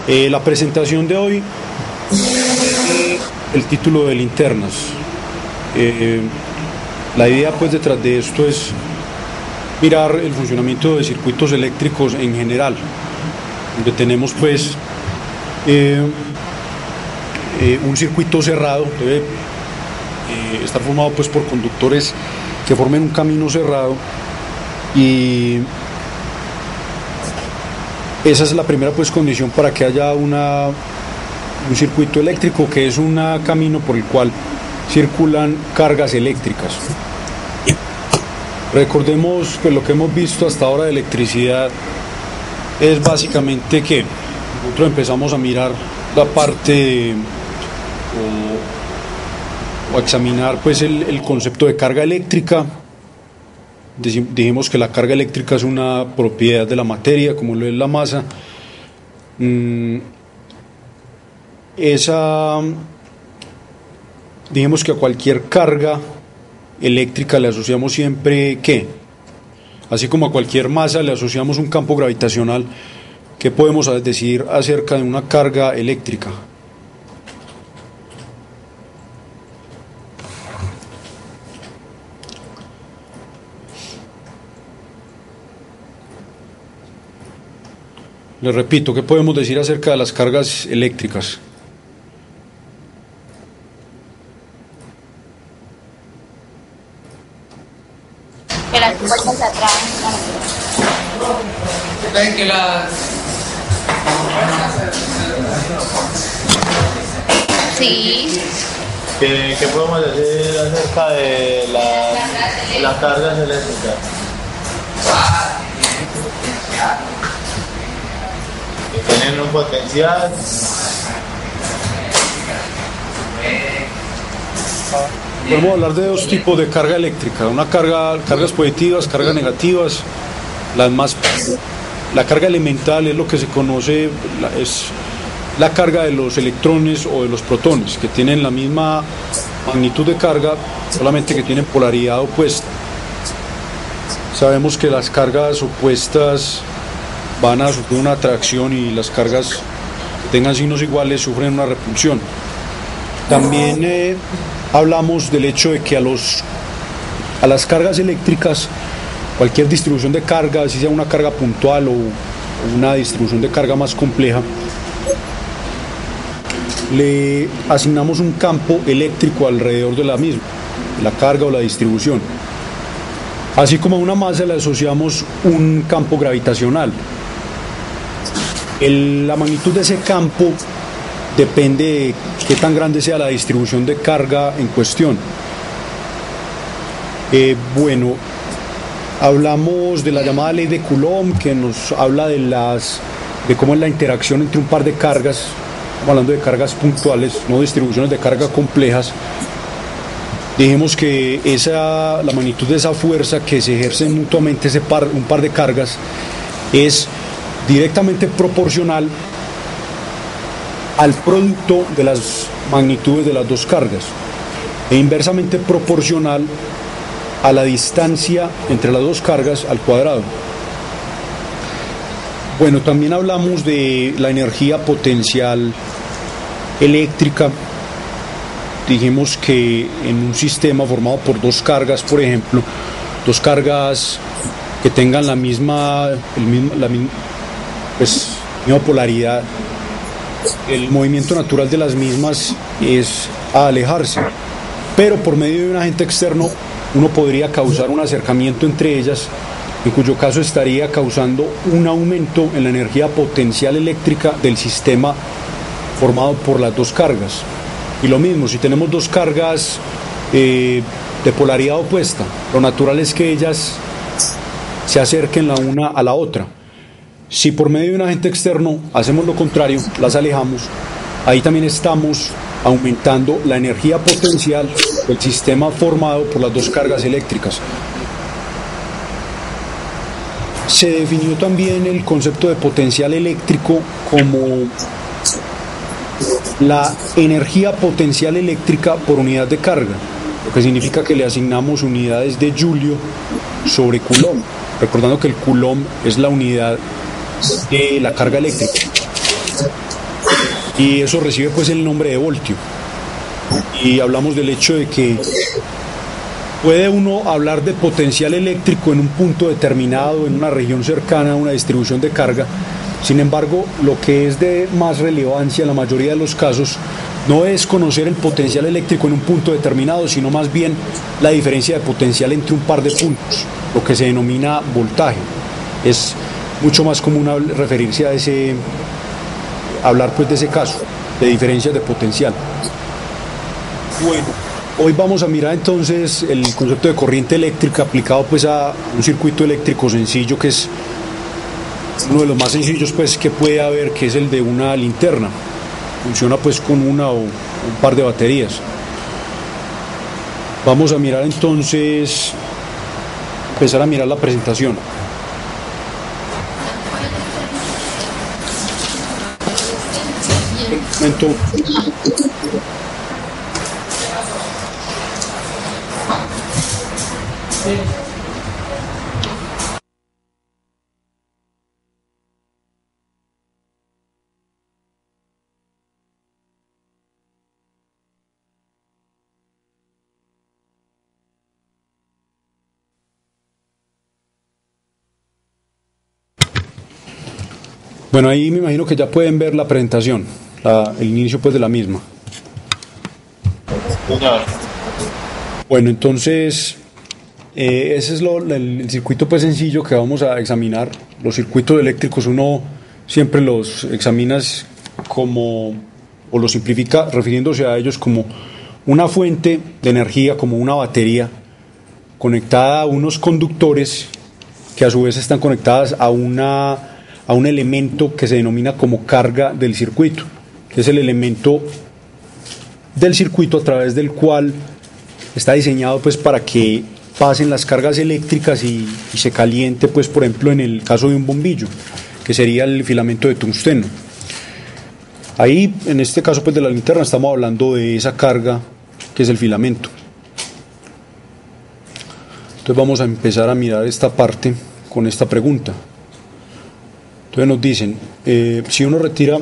La presentación de hoy, el título de linternas. La idea pues detrás de esto es mirar el funcionamiento de circuitos eléctricos en general, donde tenemos pues un circuito cerrado, debe estar formado pues por conductores que formen un camino cerrado, y esa es la primera pues condición para que haya un circuito eléctrico, que es un camino por el cual circulan cargas eléctricas. Recordemos que lo que hemos visto hasta ahora de electricidad es básicamente que nosotros empezamos a mirar la parte o examinar pues el concepto de carga eléctrica. Dijimos que la carga eléctrica es una propiedad de la materia, como lo es la masa. Dijimos que a cualquier carga eléctrica le asociamos siempre ¿qué? Así como a cualquier masa le asociamos un campo gravitacional. ¿Qué podemos decir acerca de una carga eléctrica? Les repito, ¿qué podemos decir acerca de las cargas eléctricas? Que las puertas se atraen. Que las... Sí. ¿Qué podemos decir acerca de las cargas eléctricas? Que tienen un potencial. Podemos hablar de dos tipos de carga eléctrica: cargas positivas, cargas negativas. La carga elemental es lo que se conoce, es la carga de los electrones o de los protones, que tienen la misma magnitud de carga, solamente que tienen polaridad opuesta. Sabemos que las cargas opuestas van a sufrir una atracción, y las cargas que tengan signos iguales sufren una repulsión. También hablamos del hecho de que a las cargas eléctricas, cualquier distribución de carga, si sea una carga puntual o una distribución de carga más compleja, le asignamos un campo eléctrico alrededor de la misma, la carga o la distribución. Así como a una masa le asociamos un campo gravitacional. La magnitud de ese campo depende de qué tan grande sea la distribución de carga en cuestión. Hablamos de la llamada ley de Coulomb, que nos habla de cómo es la interacción entre un par de cargas. Estamos hablando de cargas puntuales, no distribuciones de carga complejas. Dijimos que la magnitud de esa fuerza que se ejerce mutuamente un par de cargas es directamente proporcional al producto de las magnitudes de las dos cargas, e inversamente proporcional a la distancia entre las dos cargas al cuadrado. También hablamos de la energía potencial eléctrica. Dijimos que en un sistema formado por dos cargas, por ejemplo, dos cargas que tengan la misma polaridad, el movimiento natural de las mismas es a alejarse, pero por medio de un agente externo uno podría causar un acercamiento entre ellas, en cuyo caso estaría causando un aumento en la energía potencial eléctrica del sistema formado por las dos cargas. Y lo mismo, si tenemos dos cargas de polaridad opuesta, lo natural es que ellas se acerquen la una a la otra. Si por medio de un agente externo hacemos lo contrario, las alejamos, ahí también estamos aumentando la energía potencial del sistema formado por las dos cargas eléctricas. Se definió también el concepto de potencial eléctrico como la energía potencial eléctrica por unidad de carga, lo que significa que le asignamos unidades de Joule sobre Coulomb, recordando que el Coulomb es la unidad de la carga eléctrica. y eso recibe pues el nombre de voltio. Y hablamos del hecho de que puede uno hablar de potencial eléctrico en un punto determinado, en una región cercana a una distribución de carga. Sin embargo, lo que es de más relevancia en la mayoría de los casos no es conocer el potencial eléctrico en un punto determinado, sino más bien la diferencia de potencial entre un par de puntos, lo que se denomina voltaje. Es mucho más común referirse a hablar pues de ese caso, de diferencias de potencial. Bueno, hoy vamos a mirar entonces el concepto de corriente eléctrica aplicado pues a un circuito eléctrico sencillo, que es uno de los más sencillos pues que puede haber, que es el de una linterna. Funciona pues con una o un par de baterías. Vamos a mirar entonces, empezar a mirar la presentación. Un momento. Bueno, ahí me imagino que ya pueden ver la presentación, el inicio pues de la misma. Bueno, entonces ese es el circuito pues sencillo que vamos a examinar. Los circuitos eléctricos uno siempre los examina como, o los simplifica refiriéndose a ellos como una fuente de energía, como una batería conectada a unos conductores que a su vez están conectadas a un elemento que se denomina como carga del circuito, que es el elemento del circuito a través del cual está diseñado pues para que pasen las cargas eléctricas y se caliente pues por ejemplo en el caso de un bombillo, que sería el filamento de tungsteno. Ahí en este caso pues de la linterna estamos hablando de esa carga que es el filamento. Entonces vamos a empezar a mirar esta parte con esta pregunta. Entonces nos dicen, si uno retira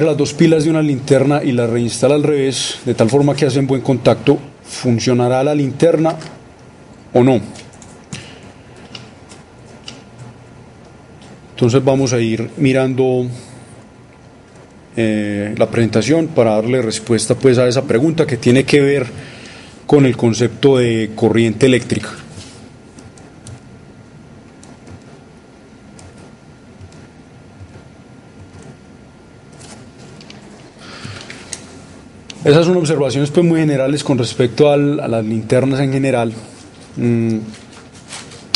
las dos pilas de una linterna y las reinstala al revés, de tal forma que hacen buen contacto, ¿funcionará la linterna o no? Entonces vamos a ir mirando la presentación para darle respuesta pues a esa pregunta que tiene que ver con el concepto de corriente eléctrica. Esas son observaciones pues muy generales con respecto a las linternas en general.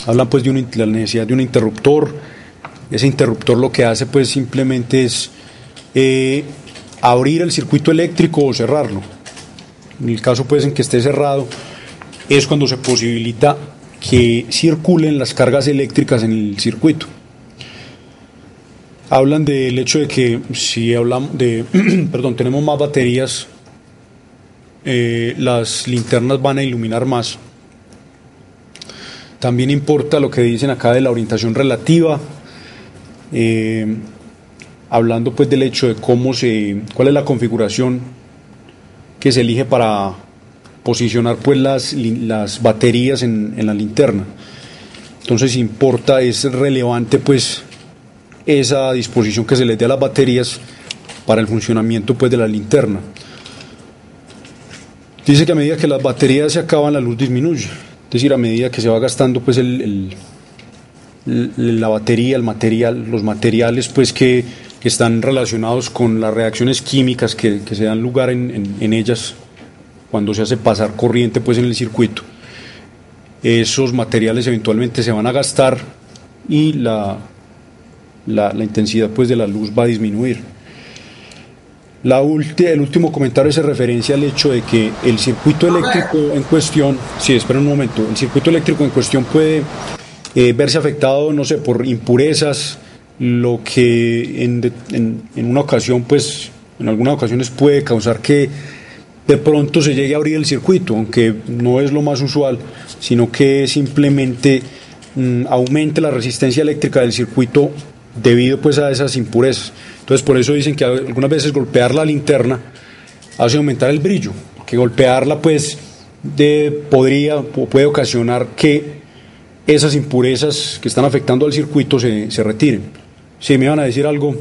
Hablan pues de la necesidad de un interruptor. Ese interruptor lo que hace pues simplemente es abrir el circuito eléctrico o cerrarlo. En el caso pues en que esté cerrado es cuando se posibilita que circulen las cargas eléctricas en el circuito. Hablan del hecho de que si hablamos de tenemos más baterías, las linternas van a iluminar más. También importa lo que dicen acá de la orientación relativa, hablando pues del hecho de cuál es la configuración que se elige para posicionar pues las baterías en la linterna. Entonces importa, es relevante pues esa disposición que se les dé a las baterías para el funcionamiento pues de la linterna. Dice que a medida que las baterías se acaban, la luz disminuye. Es decir, a medida que se va gastando pues la batería, el material, los materiales pues que están relacionados con las reacciones químicas que se dan lugar en ellas cuando se hace pasar corriente pues en el circuito, esos materiales eventualmente se van a gastar y la intensidad pues de la luz va a disminuir. El último comentario hace referencia al hecho de que el circuito eléctrico en cuestión, el circuito eléctrico en cuestión puede verse afectado, no sé, por impurezas, lo que en una ocasión, pues, en algunas ocasiones puede causar que de pronto se llegue a abrir el circuito, aunque no es lo más usual, sino que simplemente aumente la resistencia eléctrica del circuito debido pues a esas impurezas. Entonces por eso dicen que algunas veces golpear la linterna hace aumentar el brillo, que golpearla pues puede ocasionar que esas impurezas que están afectando al circuito se retiren. Si me iban a decir algo.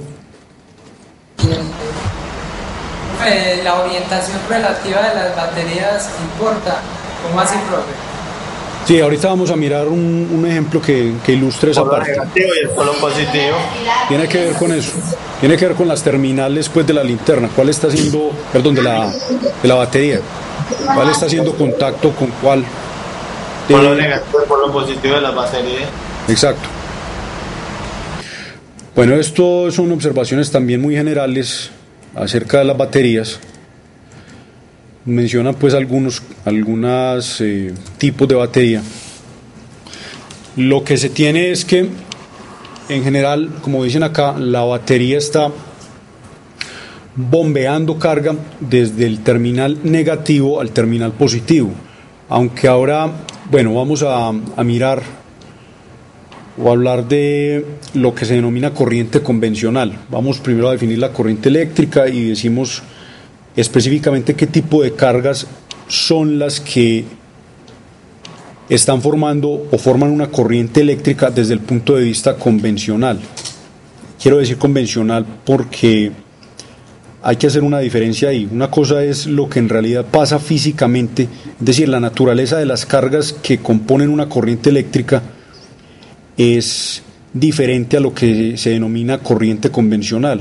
La orientación relativa de las baterías importa. ¿Cómo así, profe? Sí, ahorita vamos a mirar un ejemplo que ilustre esa parte. Polo negativo y el polo positivo. Tiene que ver con eso. Tiene que ver con las terminales pues, de la linterna. ¿Cuál está haciendo, perdón, de la batería? ¿Cuál está haciendo contacto con cuál? Polo negativo y polo positivo de las baterías. Exacto. Bueno, esto son observaciones también muy generales acerca de las baterías. Mencionan pues algunos tipos de batería. Lo que se tiene es que en general, como dicen acá, la batería está bombeando carga desde el terminal negativo al terminal positivo. Aunque ahora, bueno, vamos a mirar o hablar de lo que se denomina corriente convencional. Vamos primero a definir la corriente eléctrica y decimos específicamente qué tipo de cargas son las que están formando o forman una corriente eléctrica desde el punto de vista convencional. Quiero decir convencional porque hay que hacer una diferencia ahí. Una cosa es lo que en realidad pasa físicamente, es decir, la naturaleza de las cargas que componen una corriente eléctrica es diferente a lo que se denomina corriente convencional.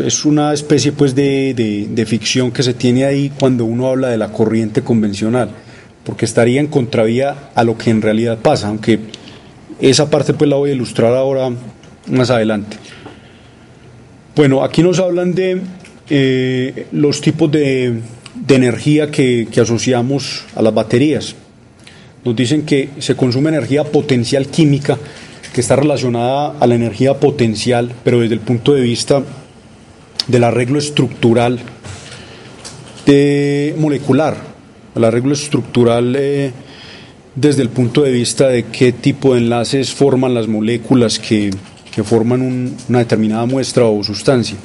Es una especie pues de ficción que se tiene ahí cuando uno habla de la corriente convencional, porque estaría en contravía a lo que en realidad pasa, aunque esa parte pues la voy a ilustrar ahora más adelante. Bueno, aquí nos hablan de los tipos de energía que asociamos a las baterías. Nos dicen que se consume energía potencial química, que está relacionada a la energía potencial, pero desde el punto de vista del arreglo estructural molecular, el arreglo estructural desde el punto de vista de qué tipo de enlaces forman las moléculas que forman una determinada muestra o sustancia.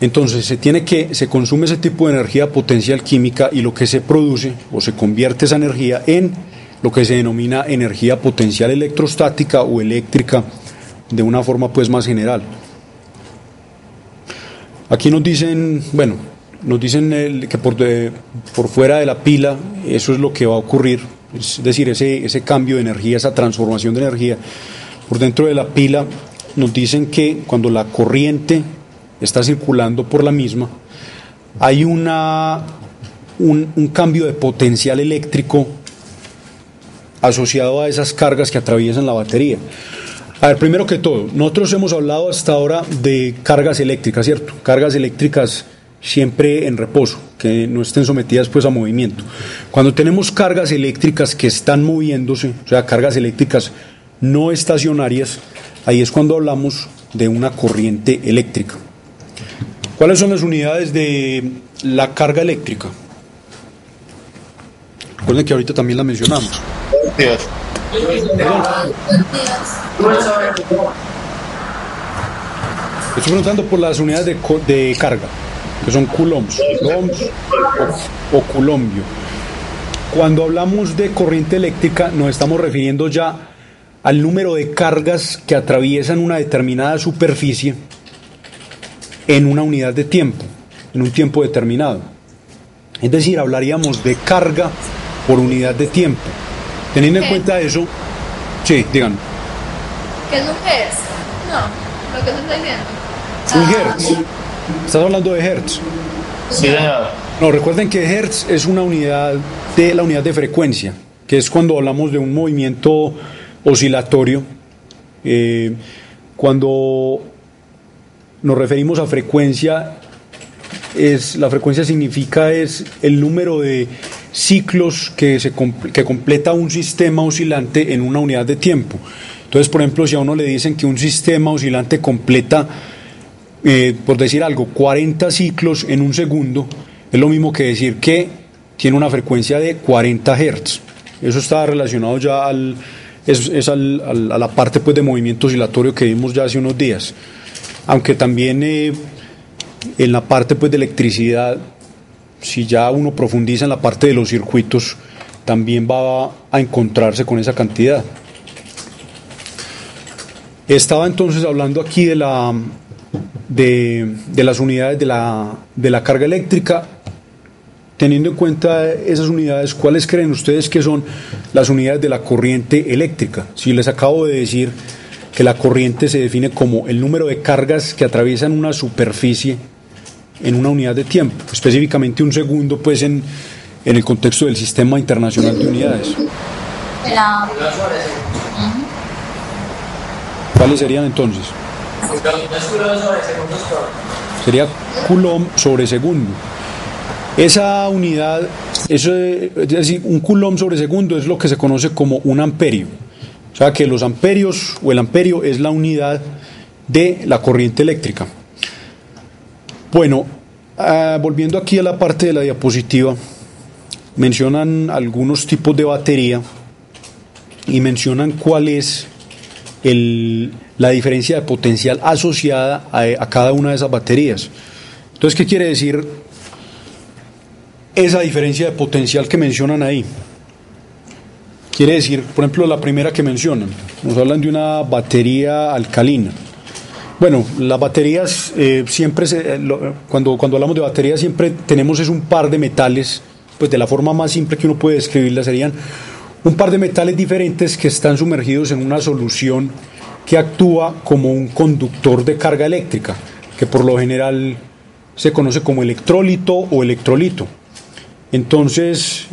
Entonces se consume ese tipo de energía potencial química y lo que se produce o se convierte esa energía en lo que se denomina energía potencial electrostática o eléctrica de una forma pues más general. Aquí nos dicen que por fuera de la pila eso es lo que va a ocurrir, es decir, ese cambio de energía, esa transformación de energía. Por dentro de la pila nos dicen que cuando la corriente está circulando por la misma, hay un cambio de potencial eléctrico asociado a esas cargas que atraviesan la batería. A ver, primero que todo, nosotros hemos hablado hasta ahora de cargas eléctricas, ¿cierto? Cargas eléctricas siempre en reposo, que no estén sometidas pues a movimiento. Cuando tenemos cargas eléctricas que están moviéndose, o sea, cargas eléctricas no estacionarias, ahí es cuando hablamos de una corriente eléctrica. ¿Cuáles son las unidades de la carga eléctrica? Recuerden que ahorita también la mencionamos. Dios. Estoy preguntando por las unidades de carga, que son coulombs o coulombio. Cuando hablamos de corriente eléctrica nos estamos refiriendo ya al número de cargas que atraviesan una determinada superficie en una unidad de tiempo, en un tiempo determinado. Es decir, hablaríamos de carga por unidad de tiempo. Teniendo en cuenta eso, sí, díganme. ¿Qué es un hertz? No, lo que se está diciendo. Un hertz. ¿Estás hablando de hertz? Sí, señor. No, recuerden que hertz es una unidad de la unidad de frecuencia, que es cuando hablamos de un movimiento oscilatorio. Cuando nos referimos a frecuencia, la frecuencia significa es el número de ciclos que completa un sistema oscilante en una unidad de tiempo. Entonces, por ejemplo, si a uno le dicen que un sistema oscilante completa, por decir algo, 40 ciclos en un segundo, es lo mismo que decir que tiene una frecuencia de 40 Hz. Eso está relacionado ya al es a la parte pues de movimiento oscilatorio que vimos ya hace unos días, aunque también en la parte pues de electricidad, si ya uno profundiza en la parte de los circuitos, también va a encontrarse con esa cantidad. Estaba entonces hablando aquí de las unidades de la carga eléctrica. Teniendo en cuenta esas unidades, ¿cuáles creen ustedes que son las unidades de la corriente eléctrica? Si les acabo de decir que la corriente se define como el número de cargas que atraviesan una superficie en una unidad de tiempo, específicamente un segundo, pues en el contexto del Sistema Internacional de Unidades. ¿Cuáles serían entonces? Sería Coulomb sobre segundo. Esa unidad, es decir, un Coulomb sobre segundo es lo que se conoce como un amperio. O sea que los amperios o el amperio es la unidad de la corriente eléctrica. Bueno, volviendo aquí a la parte de la diapositiva, mencionan algunos tipos de batería y mencionan cuál es la diferencia de potencial asociada a cada una de esas baterías. Entonces, ¿qué quiere decir esa diferencia de potencial que mencionan ahí? Quiere decir, por ejemplo, la primera que mencionan, nos hablan de una batería alcalina. Bueno, las baterías siempre, cuando hablamos de baterías, siempre tenemos un par de metales, pues de la forma más simple que uno puede describirla serían un par de metales diferentes que están sumergidos en una solución que actúa como un conductor de carga eléctrica, que por lo general se conoce como electrólito o electrolito. Entonces,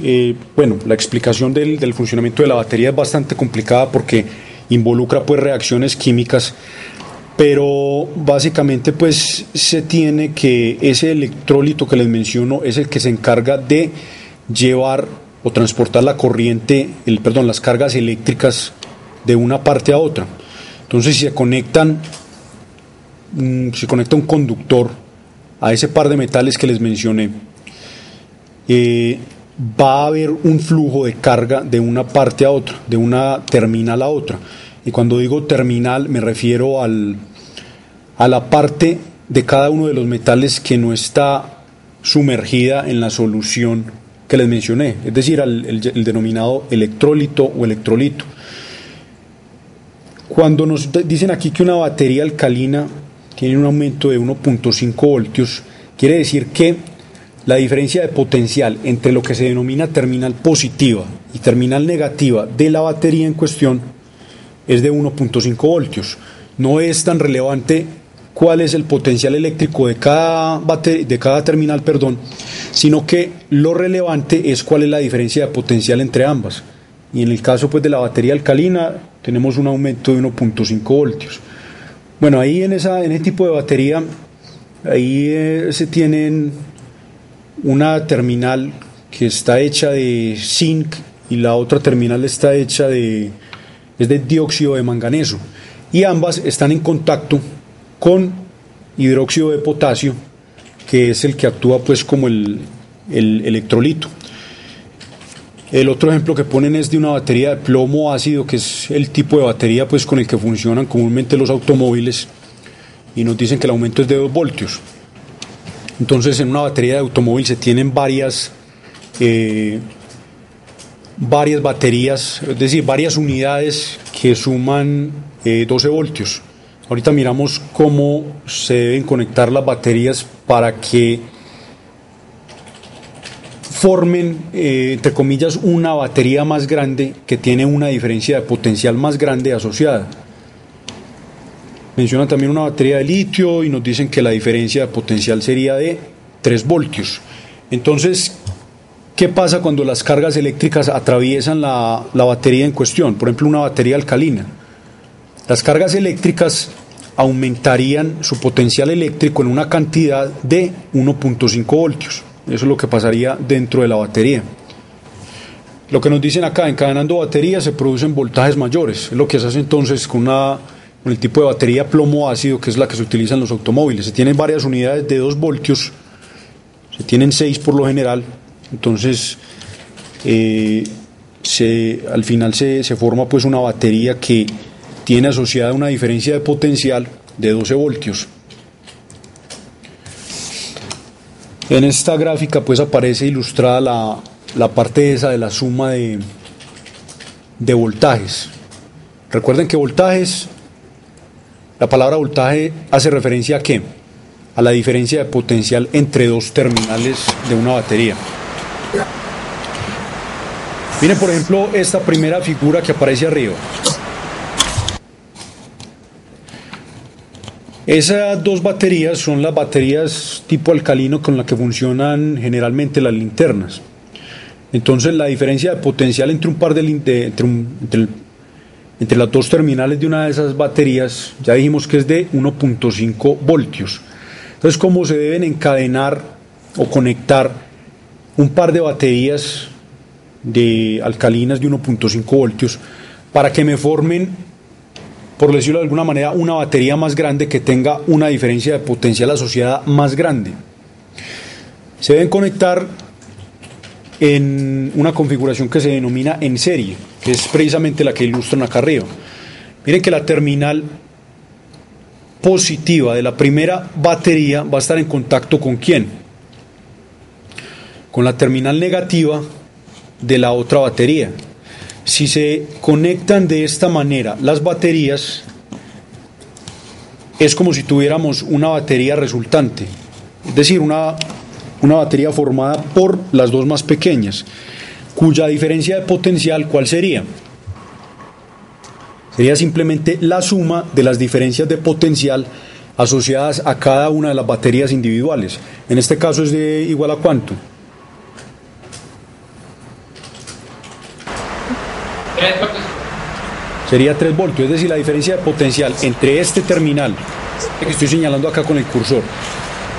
bueno, la explicación del funcionamiento de la batería es bastante complicada porque involucra pues reacciones químicas, pero básicamente pues se tiene que ese electrólito que les menciono es el que se encarga de llevar o transportar la corriente, las cargas eléctricas de una parte a otra. Entonces, si se conecta un conductor a ese par de metales que les mencioné, va a haber un flujo de carga de una parte a otra, de una terminal a otra. Y cuando digo terminal me refiero a la parte de cada uno de los metales que no está sumergida en la solución que les mencioné, es decir, el denominado electrólito o electrolito. Cuando nos dicen aquí que una batería alcalina tiene un aumento de 1.5 voltios, quiere decir que la diferencia de potencial entre lo que se denomina terminal positiva y terminal negativa de la batería en cuestión es de 1.5 voltios. No es tan relevante cuál es el potencial eléctrico de cada terminal, sino que lo relevante es cuál es la diferencia de potencial entre ambas. Y en el caso pues de la batería alcalina tenemos un aumento de 1.5 voltios. Bueno, ahí en ese tipo de batería, ahí se tienen una terminal que está hecha de zinc y la otra terminal está hecha es de dióxido de manganeso, y ambas están en contacto con hidróxido de potasio, que es el que actúa pues como el electrolito. El otro ejemplo que ponen es de una batería de plomo ácido, que es el tipo de batería pues con el que funcionan comúnmente los automóviles, y nos dicen que el aumento es de 2 voltios. Entonces, en una batería de automóvil se tienen varias baterías, es decir, varias unidades que suman 12 voltios. Ahorita miramos cómo se deben conectar las baterías para que formen, entre comillas, una batería más grande que tiene una diferencia de potencial más grande asociada. Mencionan también una batería de litio y nos dicen que la diferencia de potencial sería de 3 voltios. Entonces, ¿qué pasa cuando las cargas eléctricas atraviesan la batería en cuestión? Por ejemplo, una batería alcalina. Las cargas eléctricas aumentarían su potencial eléctrico en una cantidad de 1.5 voltios. Eso es lo que pasaría dentro de la batería. Lo que nos dicen acá, encadenando baterías se producen voltajes mayores. Es lo que se hace entonces con el tipo de batería plomo ácido, que es la que se utiliza en los automóviles. Se tienen varias unidades de 2 voltios, se tienen 6 por lo general. Entonces, al final se forma pues una batería que tiene asociada una diferencia de potencial de 12 voltios. En esta gráfica pues aparece ilustrada la parte esa de la suma de voltajes. Recuerden que voltajes, la palabra voltaje hace referencia a ¿qué? A la diferencia de potencial entre dos terminales de una batería. Miren por ejemplo esta primera figura que aparece arriba. Esas dos baterías son las baterías tipo alcalino con las que funcionan generalmente las linternas. Entonces la diferencia de potencial entre un par entre las dos terminales de una de esas baterías ya dijimos que es de 1.5 voltios. Entonces, ¿cómo se deben encadenar o conectar un par de baterías de alcalinas de 1.5 voltios para que me formen, por decirlo de alguna manera, una batería más grande que tenga una diferencia de potencial asociada más grande? Se deben conectar en una configuración que se denomina en serie, que es precisamente la que ilustran acá arriba. Miren que la terminal positiva de la primera batería va a estar en contacto ¿con quién? Con la terminal negativa de la otra batería. Si se conectan de esta manera las baterías, es como si tuviéramos una batería resultante, es decir, una batería formada por las dos más pequeñas, cuya diferencia de potencial, ¿cuál sería? Sería simplemente la suma de las diferencias de potencial asociadas a cada una de las baterías individuales. En este caso es de igual a ¿cuánto? 3 voltios. Sería 3 voltios, es decir, la diferencia de potencial entre este terminal que estoy señalando acá con el cursor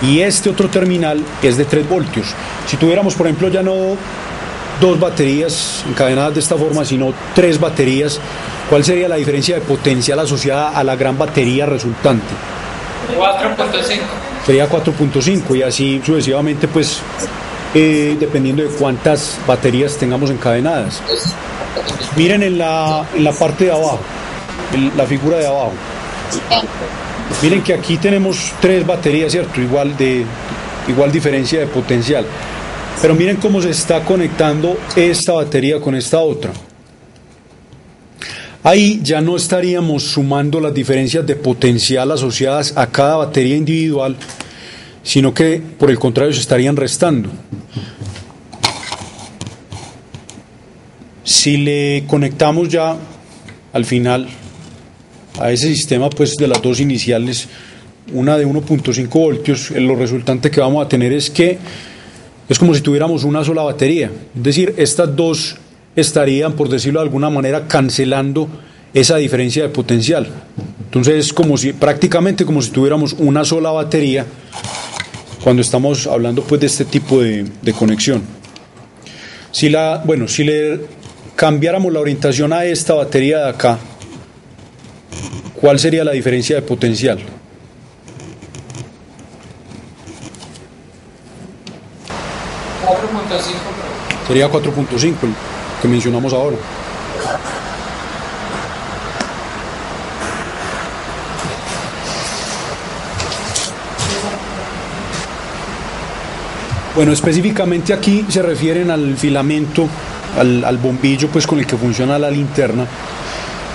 y este otro terminal es de 3 voltios. Si tuviéramos, por ejemplo, ya no dos baterías encadenadas de esta forma, sino 3 baterías, ¿cuál sería la diferencia de potencial asociada a la gran batería resultante? 4.5. Sería 4.5 y así sucesivamente, pues dependiendo de cuántas baterías tengamos encadenadas. Miren en la parte de abajo, en la figura de abajo. Miren que aquí tenemos 3 baterías, ¿cierto? Igual diferencia de potencial. Pero miren cómo se está conectando esta batería con esta otra. Ahí ya no estaríamos sumando las diferencias de potencial asociadas a cada batería individual, sino que por el contrario se estarían restando. Si le conectamos ya al final a ese sistema pues de las dos iniciales, una de 1.5 voltios, lo resultante que vamos a tener es que es como si tuviéramos una sola batería, es decir, estas dos estarían, por decirlo de alguna manera, cancelando esa diferencia de potencial. Entonces es prácticamente como si tuviéramos una sola batería cuando estamos hablando pues de este tipo de conexión. Si le cambiáramos la orientación a esta batería de acá, ¿cuál sería la diferencia de potencial? Sería 4.5, que mencionamos ahora. Bueno, específicamente aquí se refieren al filamento, al bombillo pues con el que funciona la linterna.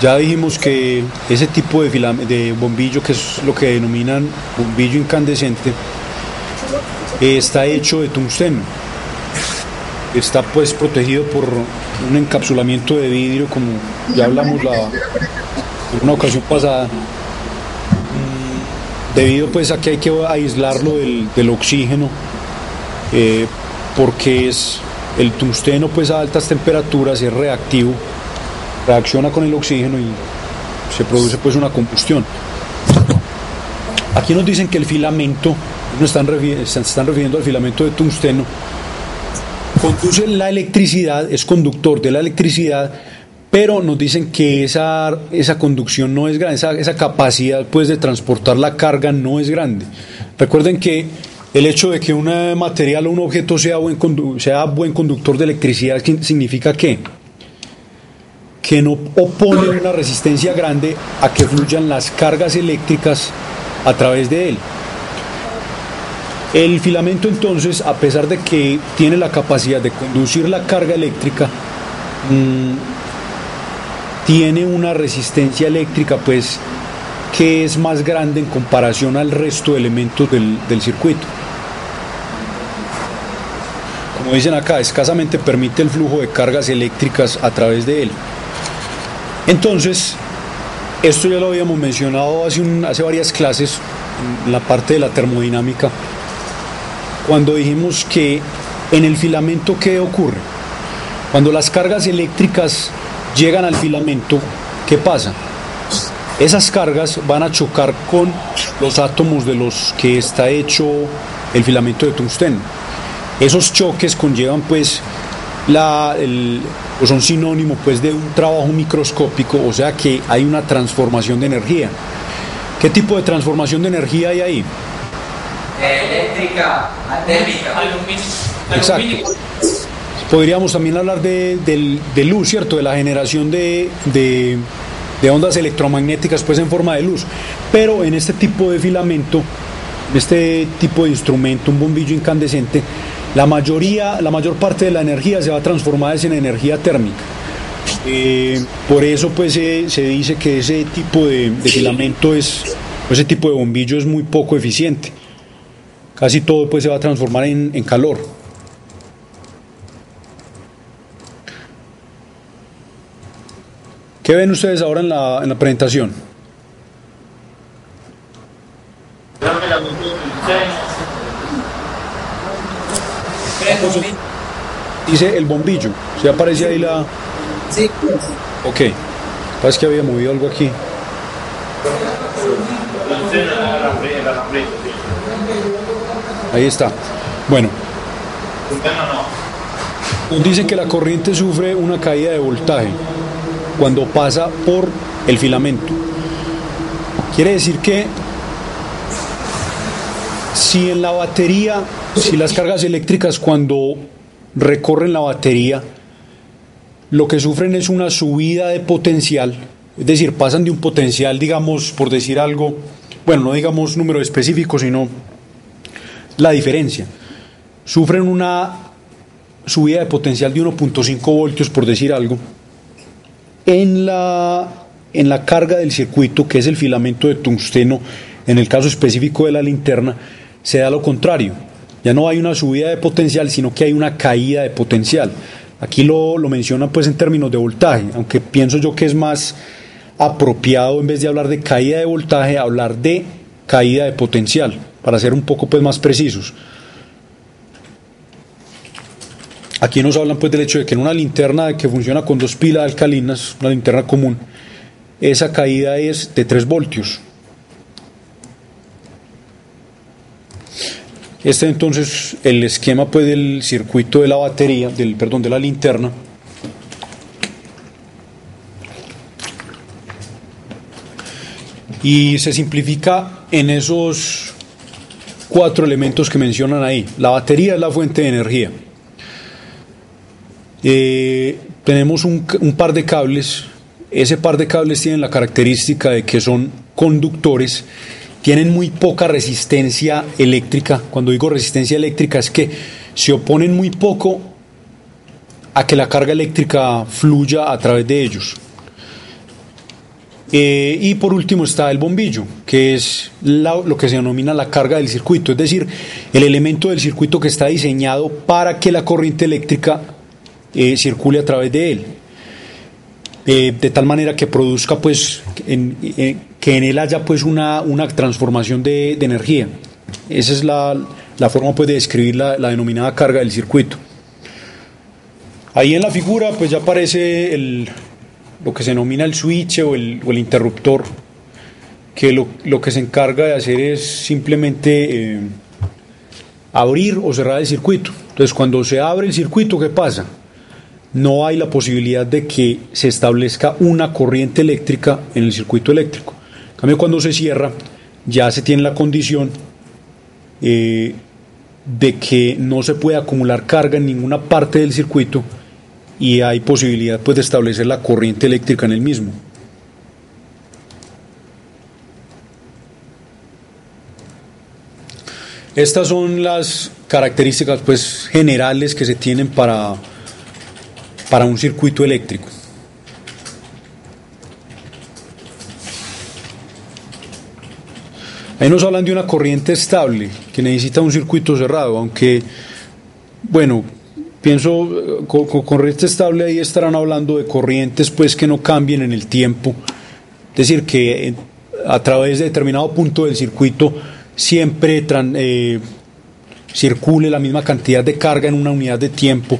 Ya dijimos que ese tipo de bombillo, que es lo que denominan bombillo incandescente, está hecho de tungsteno. Está pues protegido por un encapsulamiento de vidrio, como ya hablamos en una ocasión pasada, debido pues a que hay que aislarlo del oxígeno, porque el tungsteno pues a altas temperaturas es reactivo, reacciona con el oxígeno y se produce pues una combustión. Aquí nos dicen que el filamento, se están refiriendo al filamento de tungsteno, conduce la electricidad, es conductor de la electricidad, pero nos dicen que esa conducción no es grande, esa capacidad pues de transportar la carga no es grande. Recuerden que el hecho de que un material o un objeto sea buen conductor de electricidad significa que que no opone una resistencia grande a que fluyan las cargas eléctricas a través de él. El filamento entonces, a pesar de que tiene la capacidad de conducir la carga eléctrica, tiene una resistencia eléctrica pues que es más grande en comparación al resto de elementos del circuito. Como dicen acá, escasamente permite el flujo de cargas eléctricas a través de él. Entonces, esto ya lo habíamos mencionado hace varias clases en la parte de la termodinámica, cuando dijimos que en el filamento, ¿qué ocurre? Cuando las cargas eléctricas llegan al filamento, ¿qué pasa? Esas cargas van a chocar con los átomos de los que está hecho el filamento de tungsteno. Esos choques conllevan pues o son sinónimo pues de un trabajo microscópico, o sea que hay una transformación de energía. ¿Qué tipo de transformación de energía hay ahí? Eléctrica, térmica. Exacto. Podríamos también hablar de luz, ¿cierto? De la generación de ondas electromagnéticas pues en forma de luz. Pero en este tipo de filamento, en este tipo de instrumento, un bombillo incandescente, la mayor parte de la energía se va a transformar en energía térmica. Por eso pues se dice que ese tipo de filamento ese tipo de bombillo es muy poco eficiente. Casi todo pues se va a transformar en calor. ¿Qué ven ustedes ahora en la presentación? Dice el bombillo. ¿Se aparece ahí la...? Sí. Ok. Parece que había movido algo aquí. Ahí está. Bueno. Nos dice que la corriente sufre una caída de voltaje cuando pasa por el filamento. Quiere decir que si en la batería, si las cargas eléctricas cuando recorren la batería, lo que sufren es una subida de potencial, es decir, pasan de un potencial, digamos, por decir algo, bueno, no digamos número específico, sino la diferencia. Sufren una subida de potencial de 1.5 voltios, por decir algo, en la carga del circuito, que es el filamento de tungsteno. En el caso específico de la linterna, se da lo contrario. Ya no hay una subida de potencial, sino que hay una caída de potencial. Aquí lo menciona pues en términos de voltaje, aunque pienso yo que es más apropiado, en vez de hablar de caída de voltaje, hablar de caída de potencial, para ser un poco pues más precisos. Aquí nos hablan pues del hecho de que en una linterna que funciona con 2 pilas alcalinas, una linterna común, esa caída es de 3 voltios. Este entonces el esquema pues del circuito de la batería, de la linterna. Y se simplifica en esos 4 elementos que mencionan ahí. La batería es la fuente de energía. Tenemos un par de cables. Ese par de cables tienen la característica de que son conductores, tienen muy poca resistencia eléctrica. Cuando digo resistencia eléctrica es que se oponen muy poco a que la carga eléctrica fluya a través de ellos. Y por último está el bombillo, que es lo que se denomina la carga del circuito, es decir, el elemento del circuito que está diseñado para que la corriente eléctrica circule a través de él, de tal manera que produzca pues que en él haya pues una transformación de energía. Esa es la forma pues de describir la denominada carga del circuito. Ahí en la figura pues ya aparece lo que se denomina el switch o el interruptor, que lo que se encarga de hacer es simplemente abrir o cerrar el circuito. Entonces cuando se abre el circuito, ¿qué pasa? No hay la posibilidad de que se establezca una corriente eléctrica en el circuito eléctrico. En cambio, cuando se cierra, ya se tiene la condición de que no se puede acumular carga en ninguna parte del circuito y hay posibilidad pues de establecer la corriente eléctrica en el mismo. Estas son las características pues generales que se tienen para un circuito eléctrico. Ahí nos hablan de una corriente estable que necesita un circuito cerrado, aunque, bueno, pienso con corriente estable ahí estarán hablando de corrientes pues que no cambien en el tiempo, es decir, que a través de determinado punto del circuito siempre circule la misma cantidad de carga en una unidad de tiempo,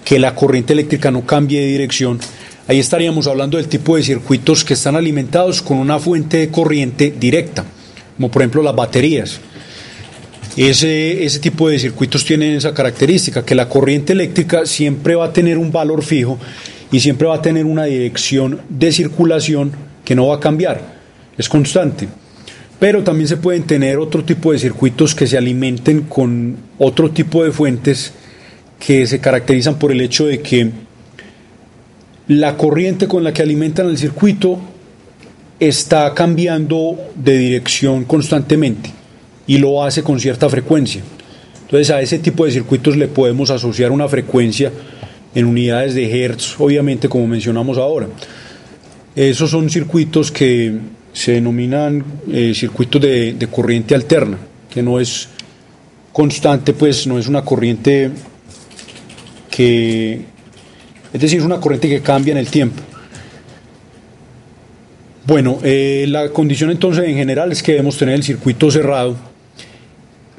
que la corriente eléctrica no cambie de dirección. Ahí estaríamos hablando del tipo de circuitos que están alimentados con una fuente de corriente directa, como por ejemplo las baterías. Ese tipo de circuitos tienen esa característica, que la corriente eléctrica siempre va a tener un valor fijo y siempre va a tener una dirección de circulación que no va a cambiar, es constante. Pero también se pueden tener otro tipo de circuitos que se alimenten con otro tipo de fuentes que se caracterizan por el hecho de que la corriente con la que alimentan el circuito está cambiando de dirección constantemente y lo hace con cierta frecuencia. Entonces a ese tipo de circuitos le podemos asociar una frecuencia en unidades de hertz, obviamente, como mencionamos ahora. Esos son circuitos que se denominan circuitos de corriente alterna, que no es constante, pues no es una corriente es decir, es una corriente que cambia en el tiempo. Bueno, la condición entonces en general es que debemos tener el circuito cerrado,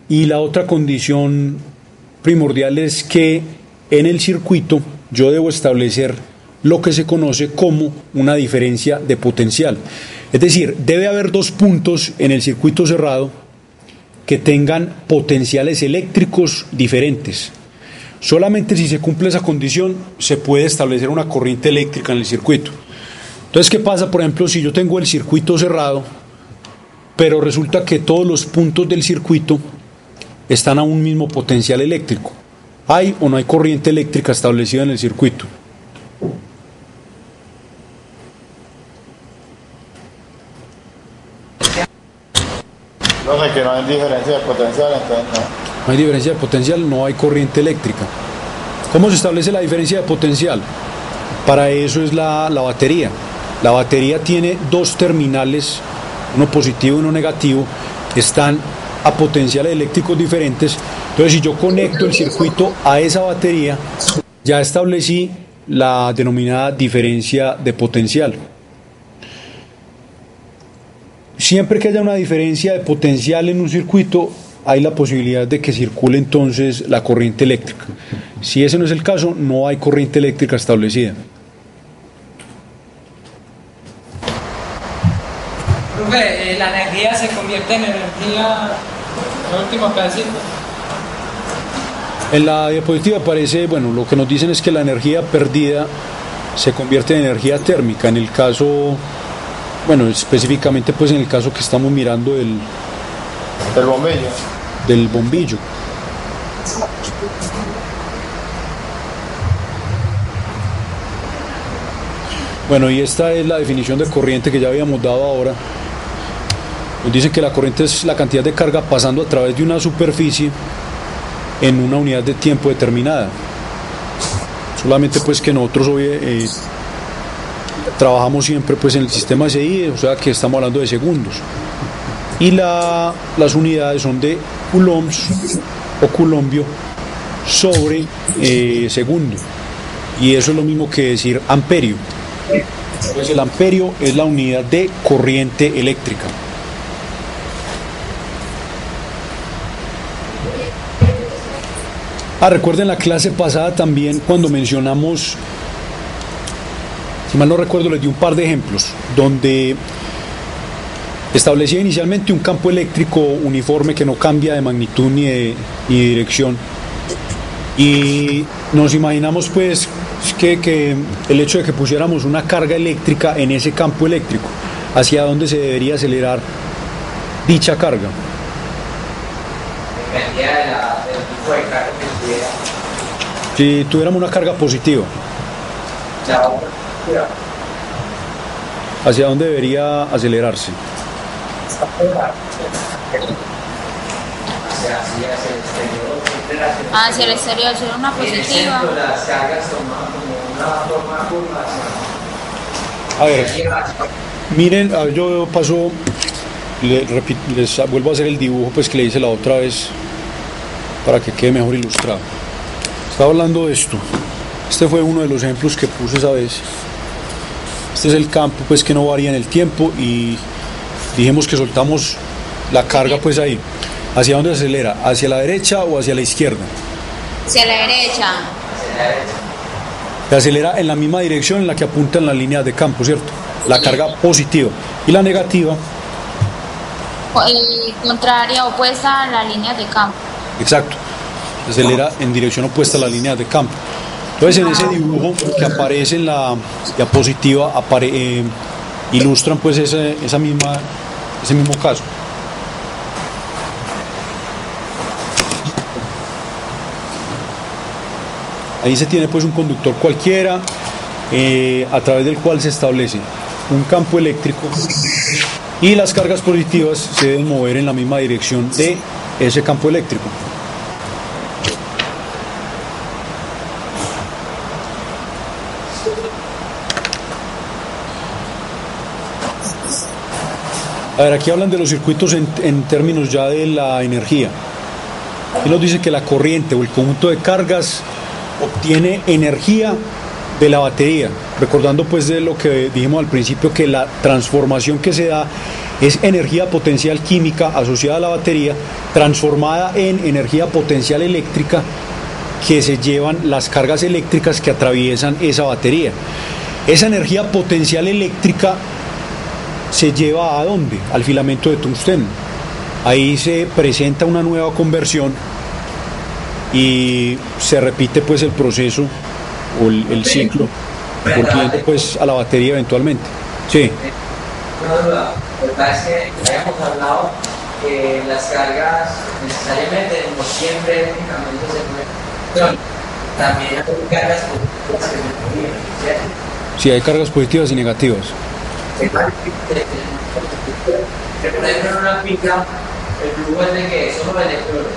y la otra condición primordial es que en el circuito yo debo establecer lo que se conoce como una diferencia de potencial. Es decir, debe haber dos puntos en el circuito cerrado que tengan potenciales eléctricos diferentes. Solamente si se cumple esa condición se puede establecer una corriente eléctrica en el circuito. Entonces, ¿qué pasa, por ejemplo, si yo tengo el circuito cerrado, pero resulta que todos los puntos del circuito están a un mismo potencial eléctrico? ¿Hay o no hay corriente eléctrica establecida en el circuito? No sé, que no hay diferencia de potencial, entonces no. No hay diferencia de potencial, no hay corriente eléctrica. ¿Cómo se establece la diferencia de potencial? Para eso es la batería. La batería tiene dos terminales, uno positivo y uno negativo, están a potenciales eléctricos diferentes. Entonces, si yo conecto el circuito a esa batería, ya establecí la denominada diferencia de potencial. Siempre que haya una diferencia de potencial en un circuito, hay la posibilidad de que circule entonces la corriente eléctrica. Si ese no es el caso, no hay corriente eléctrica establecida. Profe, la energía se convierte en energía, el último pedacito. En la diapositiva aparece, bueno, lo que nos dicen es que la energía perdida se convierte en energía térmica. En el caso, bueno, específicamente pues en el caso que estamos mirando El bombillo. del bombillo. Bueno, y esta es la definición de corriente que ya habíamos dado ahora. Nos dice que la corriente es la cantidad de carga pasando a través de una superficie en una unidad de tiempo determinada. Solamente pues que nosotros hoy trabajamos siempre pues en el sistema SI, o sea que estamos hablando de segundos. Y las unidades son de coulombs o coulombio sobre segundo. Y eso es lo mismo que decir amperio. Pues el amperio es la unidad de corriente eléctrica. Recuerden la clase pasada también cuando mencionamos, si mal no recuerdo, les di un par de ejemplos donde establecía inicialmente un campo eléctrico uniforme que no cambia de magnitud ni de dirección, y nos imaginamos pues que el hecho de que pusiéramos una carga eléctrica en ese campo eléctrico, ¿hacia dónde se debería acelerar dicha carga? Dependía del tipo de carga que tuviera. Si tuviéramos una carga positiva, ¿Hacia dónde debería acelerarse? Hacia el exterior, sería una positiva. A ver, miren, yo paso, les vuelvo a hacer el dibujo pues que le hice la otra vez para que quede mejor ilustrado. Estaba hablando de esto. Este fue uno de los ejemplos que puse esa vez. Este es el campo pues que no varía en el tiempo y dijimos que soltamos la carga pues ahí. ¿Hacia dónde acelera? ¿Hacia la derecha o hacia la izquierda? Hacia la derecha. Se acelera en la misma dirección en la que apuntan las líneas de campo, ¿cierto? La carga positiva. Y la negativa. Contraria, opuesta a la línea de campo. Exacto. Se acelera en dirección opuesta a las líneas de campo. Entonces en ese dibujo que aparece en la diapositiva ilustran pues ese mismo caso. Ahí se tiene pues un conductor cualquiera a través del cual se establece un campo eléctrico y las cargas positivas se deben mover en la misma dirección de ese campo eléctrico. A ver, aquí hablan de los circuitos en términos ya de la energía. Aquí nos dice que la corriente o el conjunto de cargas obtiene energía de la batería, recordando pues de lo que dijimos al principio, que la transformación que se da es energía potencial química asociada a la batería transformada en energía potencial eléctrica que se llevan las cargas eléctricas que atraviesan esa batería. Esa energía potencial eléctrica se lleva ¿a dónde? Al filamento de tungsteno. Ahí se presenta una nueva conversión y se repite pues el proceso o el ciclo, volviendo pues a la batería eventualmente. Sí. Una duda, la verdad es que habíamos hablado que las cargas necesariamente no siempre únicamente se mueven, también hay cargas positivas que se mueven, ¿cierto? Sí, hay cargas positivas y negativas. Por ejemplo, en una pila, el flujo es de que solo electrones.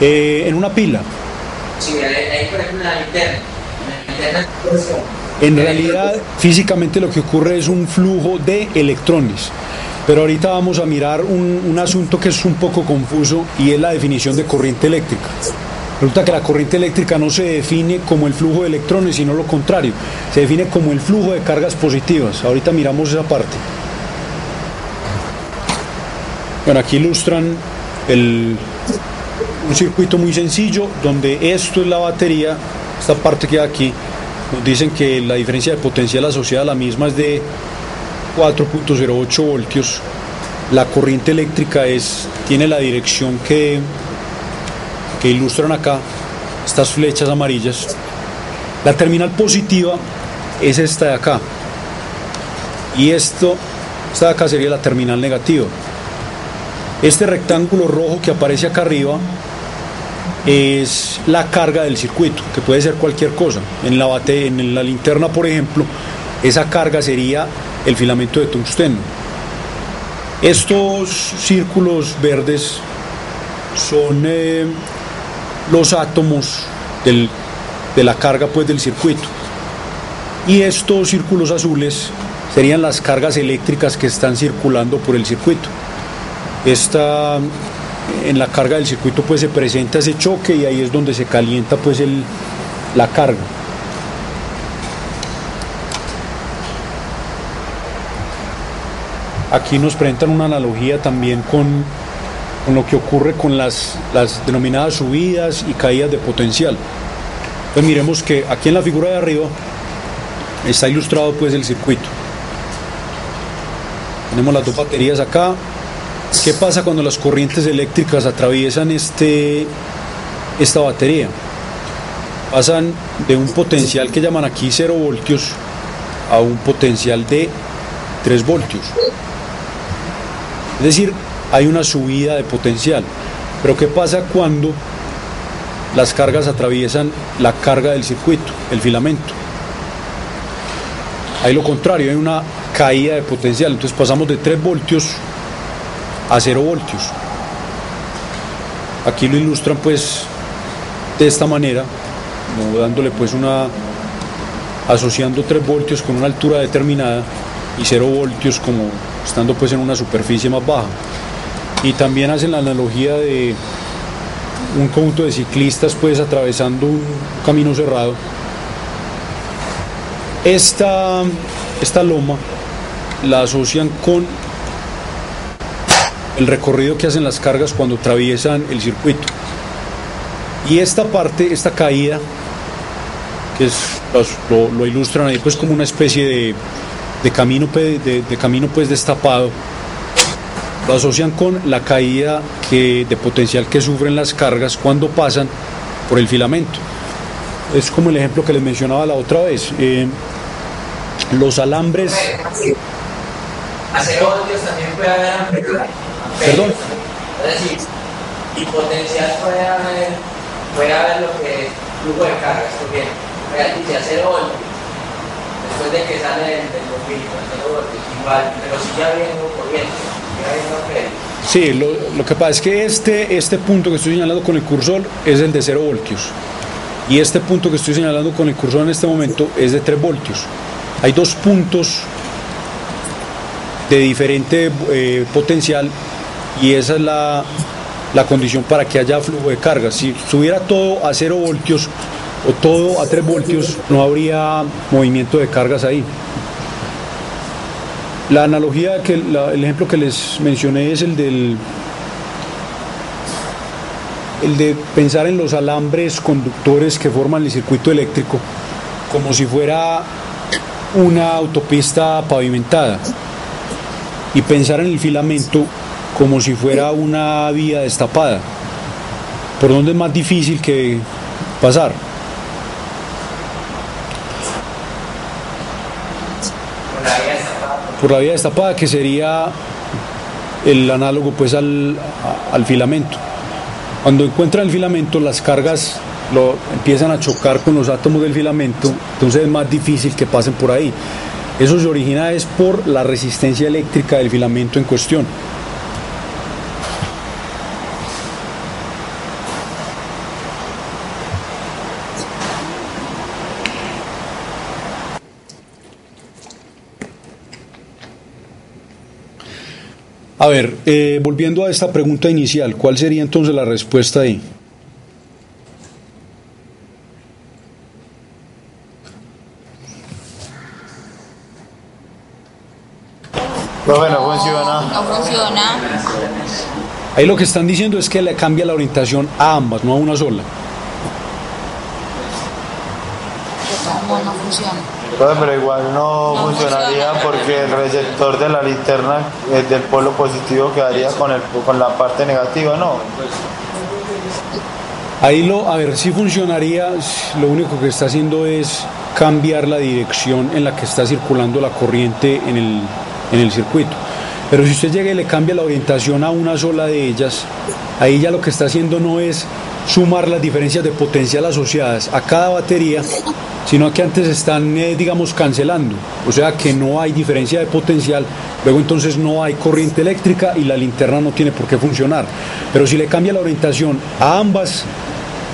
En una pila. Sí, ahí por ejemplo en la linterna. En realidad, físicamente lo que ocurre es un flujo de electrones. Pero ahorita vamos a mirar un asunto que es un poco confuso y es la definición de corriente eléctrica. Resulta que la corriente eléctrica no se define como el flujo de electrones, sino lo contrario. Se define como el flujo de cargas positivas. Ahorita miramos esa parte. Bueno, aquí ilustran un circuito muy sencillo donde esto es la batería, esta parte que hay aquí. Nos dicen que la diferencia de potencial asociada a la misma es de 4.08 voltios. La corriente eléctrica tiene la dirección que ilustran acá, estas flechas amarillas. La terminal positiva es esta de acá. Y esta de acá sería la terminal negativa. Este rectángulo rojo que aparece acá arriba es la carga del circuito, que puede ser cualquier cosa. En la linterna, por ejemplo, esa carga sería el filamento de tungsteno. Estos círculos verdes son los átomos de la carga pues, del circuito. Y estos círculos azules serían las cargas eléctricas que están circulando por el circuito. En la carga del circuito pues se presenta ese choque y ahí es donde se calienta pues la carga. Aquí nos presentan una analogía también con lo que ocurre con las denominadas subidas y caídas de potencial. Pues miremos que aquí en la figura de arriba está ilustrado pues el circuito. Tenemos las dos baterías acá. ¿Qué pasa cuando las corrientes eléctricas atraviesan esta batería? Pasan de un potencial que llaman aquí 0 voltios a un potencial de 3 voltios. Es decir, hay una subida de potencial. Pero ¿qué pasa cuando las cargas atraviesan la carga del circuito, el filamento. Ahí lo contrario, hay una caída de potencial, entonces pasamos de 3 voltios a 0 voltios. Aquí lo ilustran pues de esta manera, como dándole pues asociando 3 voltios con una altura determinada y 0 voltios como estando pues en una superficie más baja. Y también hacen la analogía de un conjunto de ciclistas pues atravesando un camino cerrado. Esta loma la asocian con el recorrido que hacen las cargas cuando atraviesan el circuito. Y esta parte, esta caída, que lo ilustran ahí pues como una especie de camino pues destapado, lo asocian con la caída de potencial que sufren las cargas cuando pasan por el filamento. Es como el ejemplo que les mencionaba la otra vez. Los alambres... A 0 voltios también puede haber amplitud. Perdón. Es decir, y potencial puede haber lo que es flujo de cargas, porque realmente a 0 voltios, después de que sale del bombito a 0 voltios, igual, pero si ya viene un corriente, ya viene un crédito. Sí, lo que pasa es que este punto que estoy señalando con el cursor es el de 0 voltios. Y este punto que estoy señalando con el cursor en este momento es de 3 voltios. Hay 2 puntos de diferente potencial y esa es la condición para que haya flujo de carga. Si estuviera todo a 0 voltios o todo a 3 voltios, no habría movimiento de cargas ahí. La analogía, el ejemplo que les mencioné es el de pensar en los alambres conductores que forman el circuito eléctrico como si fuera una autopista pavimentada, y pensar en el filamento como si fuera una vía destapada, por donde es más difícil que pasar. Por la vía destapada, que sería el análogo pues al filamento. Cuando encuentran el filamento, las cargas empiezan a chocar con los átomos del filamento, entonces es más difícil que pasen por ahí. Eso se origina es por la resistencia eléctrica del filamento en cuestión. A ver, volviendo a esta pregunta inicial, ¿cuál sería entonces la respuesta ahí? Profe, no funciona. No funciona. Ahí lo que están diciendo es que le cambia la orientación a ambas, no a una sola. No funciona. Profe, pero igual no funcionaría porque el receptor de la linterna del polo positivo quedaría con la parte negativa, ¿no? Ahí a ver, sí funcionaría, lo único que está haciendo es cambiar la dirección en la que está circulando la corriente en el circuito. Pero si usted llega y le cambia la orientación a una sola de ellas, ahí ya lo que está haciendo no es sumar las diferencias de potencial asociadas a cada batería, sino que antes están, digamos, cancelando. O sea que no hay diferencia de potencial, luego entonces no hay corriente eléctrica y la linterna no tiene por qué funcionar. Pero si le cambia la orientación a ambas,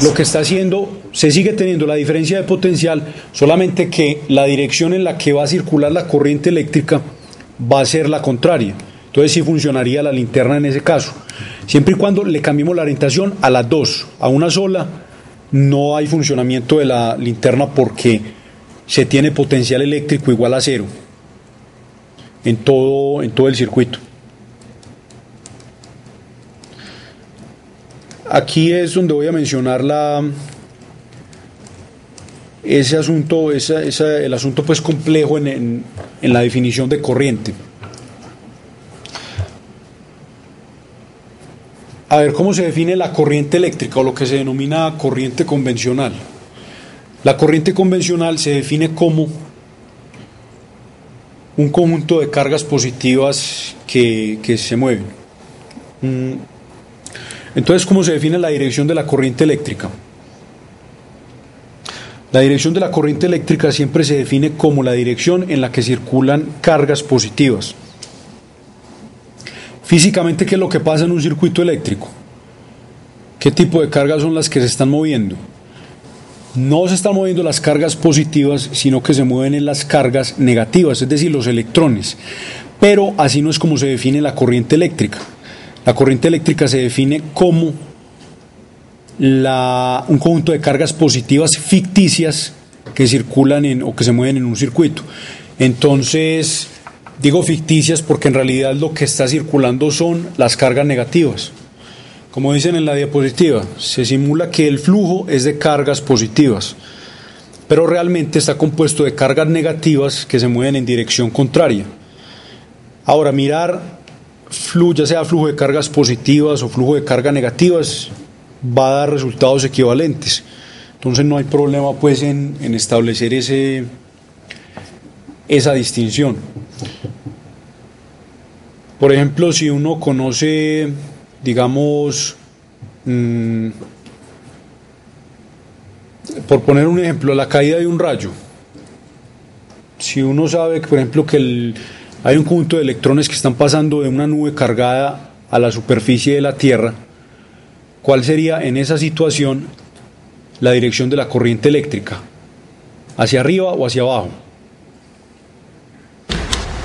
lo que está haciendo, se sigue teniendo la diferencia de potencial, solamente que la dirección en la que va a circular la corriente eléctrica va a ser la contraria. Entonces sí funcionaría la linterna en ese caso. Siempre y cuando le cambiemos la orientación a las dos. A una sola no hay funcionamiento de la linterna porque se tiene potencial eléctrico igual a 0 en todo el circuito. Aquí es donde voy a mencionar ese asunto, el asunto pues complejo en la definición de corriente. A ver, ¿cómo se define la corriente eléctrica o lo que se denomina corriente convencional? La corriente convencional se define como un conjunto de cargas positivas que se mueven. Entonces, ¿cómo se define la dirección de la corriente eléctrica? La dirección de la corriente eléctrica siempre se define como la dirección en la que circulan cargas positivas. Físicamente, ¿qué es lo que pasa en un circuito eléctrico? ¿Qué tipo de cargas son las que se están moviendo? No se están moviendo las cargas positivas, sino que se mueven en las cargas negativas, es decir, los electrones. Pero así no es como se define la corriente eléctrica. La corriente eléctrica se define como un conjunto de cargas positivas ficticias que circulan o que se mueven en un circuito. Entonces, digo ficticias porque en realidad lo que está circulando son las cargas negativas. Como dicen en la diapositiva, se simula que el flujo es de cargas positivas, pero realmente está compuesto de cargas negativas que se mueven en dirección contraria. Ahora, mirar ya sea flujo de cargas positivas o flujo de cargas negativas va a dar resultados equivalentes. Entonces no hay problema pues en establecer esa distinción. Por ejemplo, si uno conoce, digamos, por poner un ejemplo, la caída de un rayo. Si uno sabe, por ejemplo, que hay un conjunto de electrones que están pasando de una nube cargada a la superficie de la Tierra, ¿cuál sería en esa situación la dirección de la corriente eléctrica? ¿Hacia arriba o hacia abajo?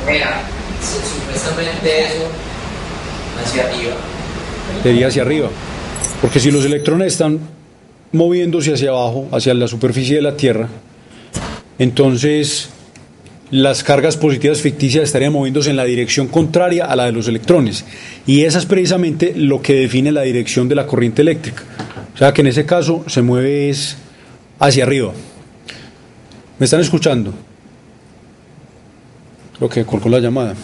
Mira, supuestamente eso hacia arriba. Sería hacia arriba, porque si los electrones están moviéndose hacia abajo, hacia la superficie de la Tierra, entonces las cargas positivas ficticias estarían moviéndose en la dirección contraria a la de los electrones, y esa es precisamente lo que define la dirección de la corriente eléctrica. O sea que en ese caso se mueve hacia arriba. ¿Me están escuchando? Creo que colgó la llamada.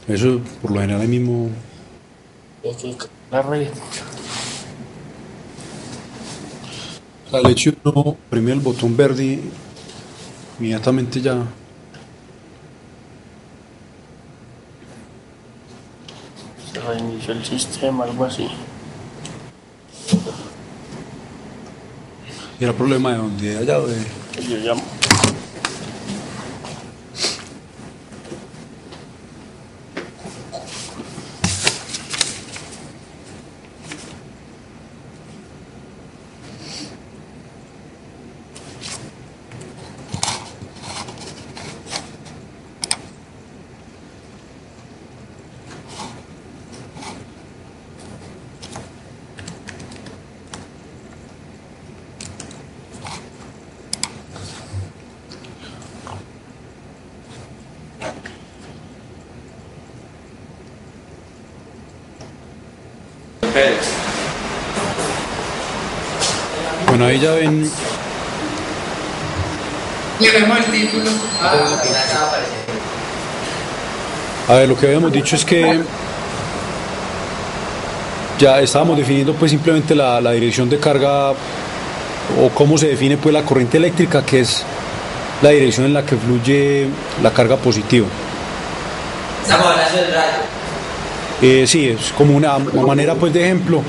Eso por lo general ahí mismo. La red. Al hecho de uno oprimir el botón verde, inmediatamente ya. Se reinició el sistema, algo así. ¿Era problema de dónde? ¿De allá o de...? Yo llamo. Bueno, ahí ya ven. Le vemos el título. A ver, lo que habíamos dicho es que ya estábamos definiendo pues simplemente la dirección de carga, o cómo se define pues la corriente eléctrica, que es la dirección en la que fluye la carga positiva. Estamos hablando del rayo. Sí, es como una manera pues de ejemplo.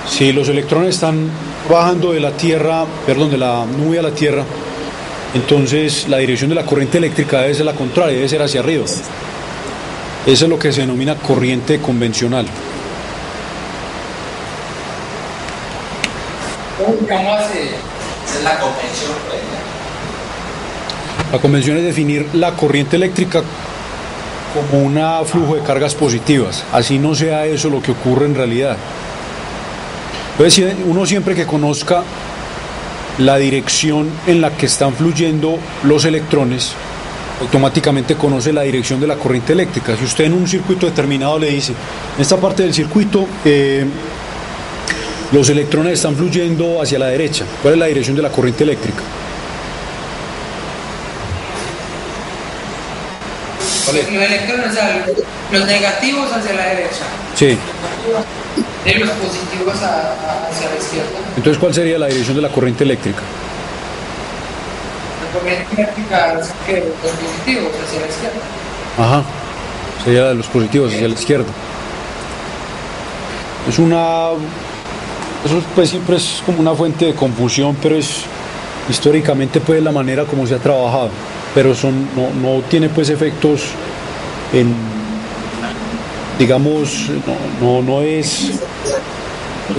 Si los electrones están bajando de la Tierra, perdón, de la nube a la Tierra, entonces la dirección de la corriente eléctrica debe ser la contraria, debe ser hacia arriba. Eso es lo que se denomina corriente convencional. ¿Cómo hace? Esa es la convención, pues. La convención es definir la corriente eléctrica como un flujo de cargas positivas, así no sea eso lo que ocurre en realidad. Entonces, uno siempre que conozca la dirección en la que están fluyendo los electrones, automáticamente conoce la dirección de la corriente eléctrica. Si usted en un circuito determinado le dice, en esta parte del circuito Los electrones están fluyendo hacia la derecha. ¿Cuál es la dirección de la corriente eléctrica? Los electrones, o sea, los negativos hacia la derecha, Sí. y los positivos hacia la izquierda. Entonces, ¿cuál sería la dirección de la corriente eléctrica? La corriente eléctrica hace que los positivos hacia la izquierda. Ajá. Sería la de los positivos hacia la izquierda. Eso pues siempre es como una fuente de confusión, pero es históricamente pues la manera como se ha trabajado. Pero no tiene pues efectos en, digamos, no es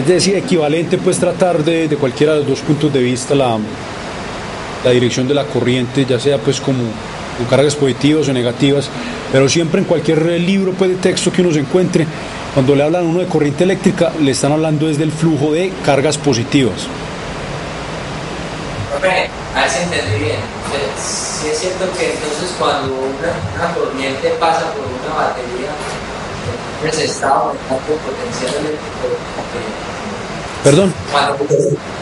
decir, equivalente pues tratar de cualquiera de los dos puntos de vista la dirección de la corriente, ya sea pues como con cargas positivas o negativas, pero siempre en cualquier libro pues de texto que uno se encuentre, cuando le hablan a uno de corriente eléctrica, le están hablando desde el flujo de cargas positivas. Profe, a ver si entendí bien. Sí es cierto que entonces cuando una corriente pasa por una batería, entonces está aumentando el potencial eléctrico. ¿Perdón?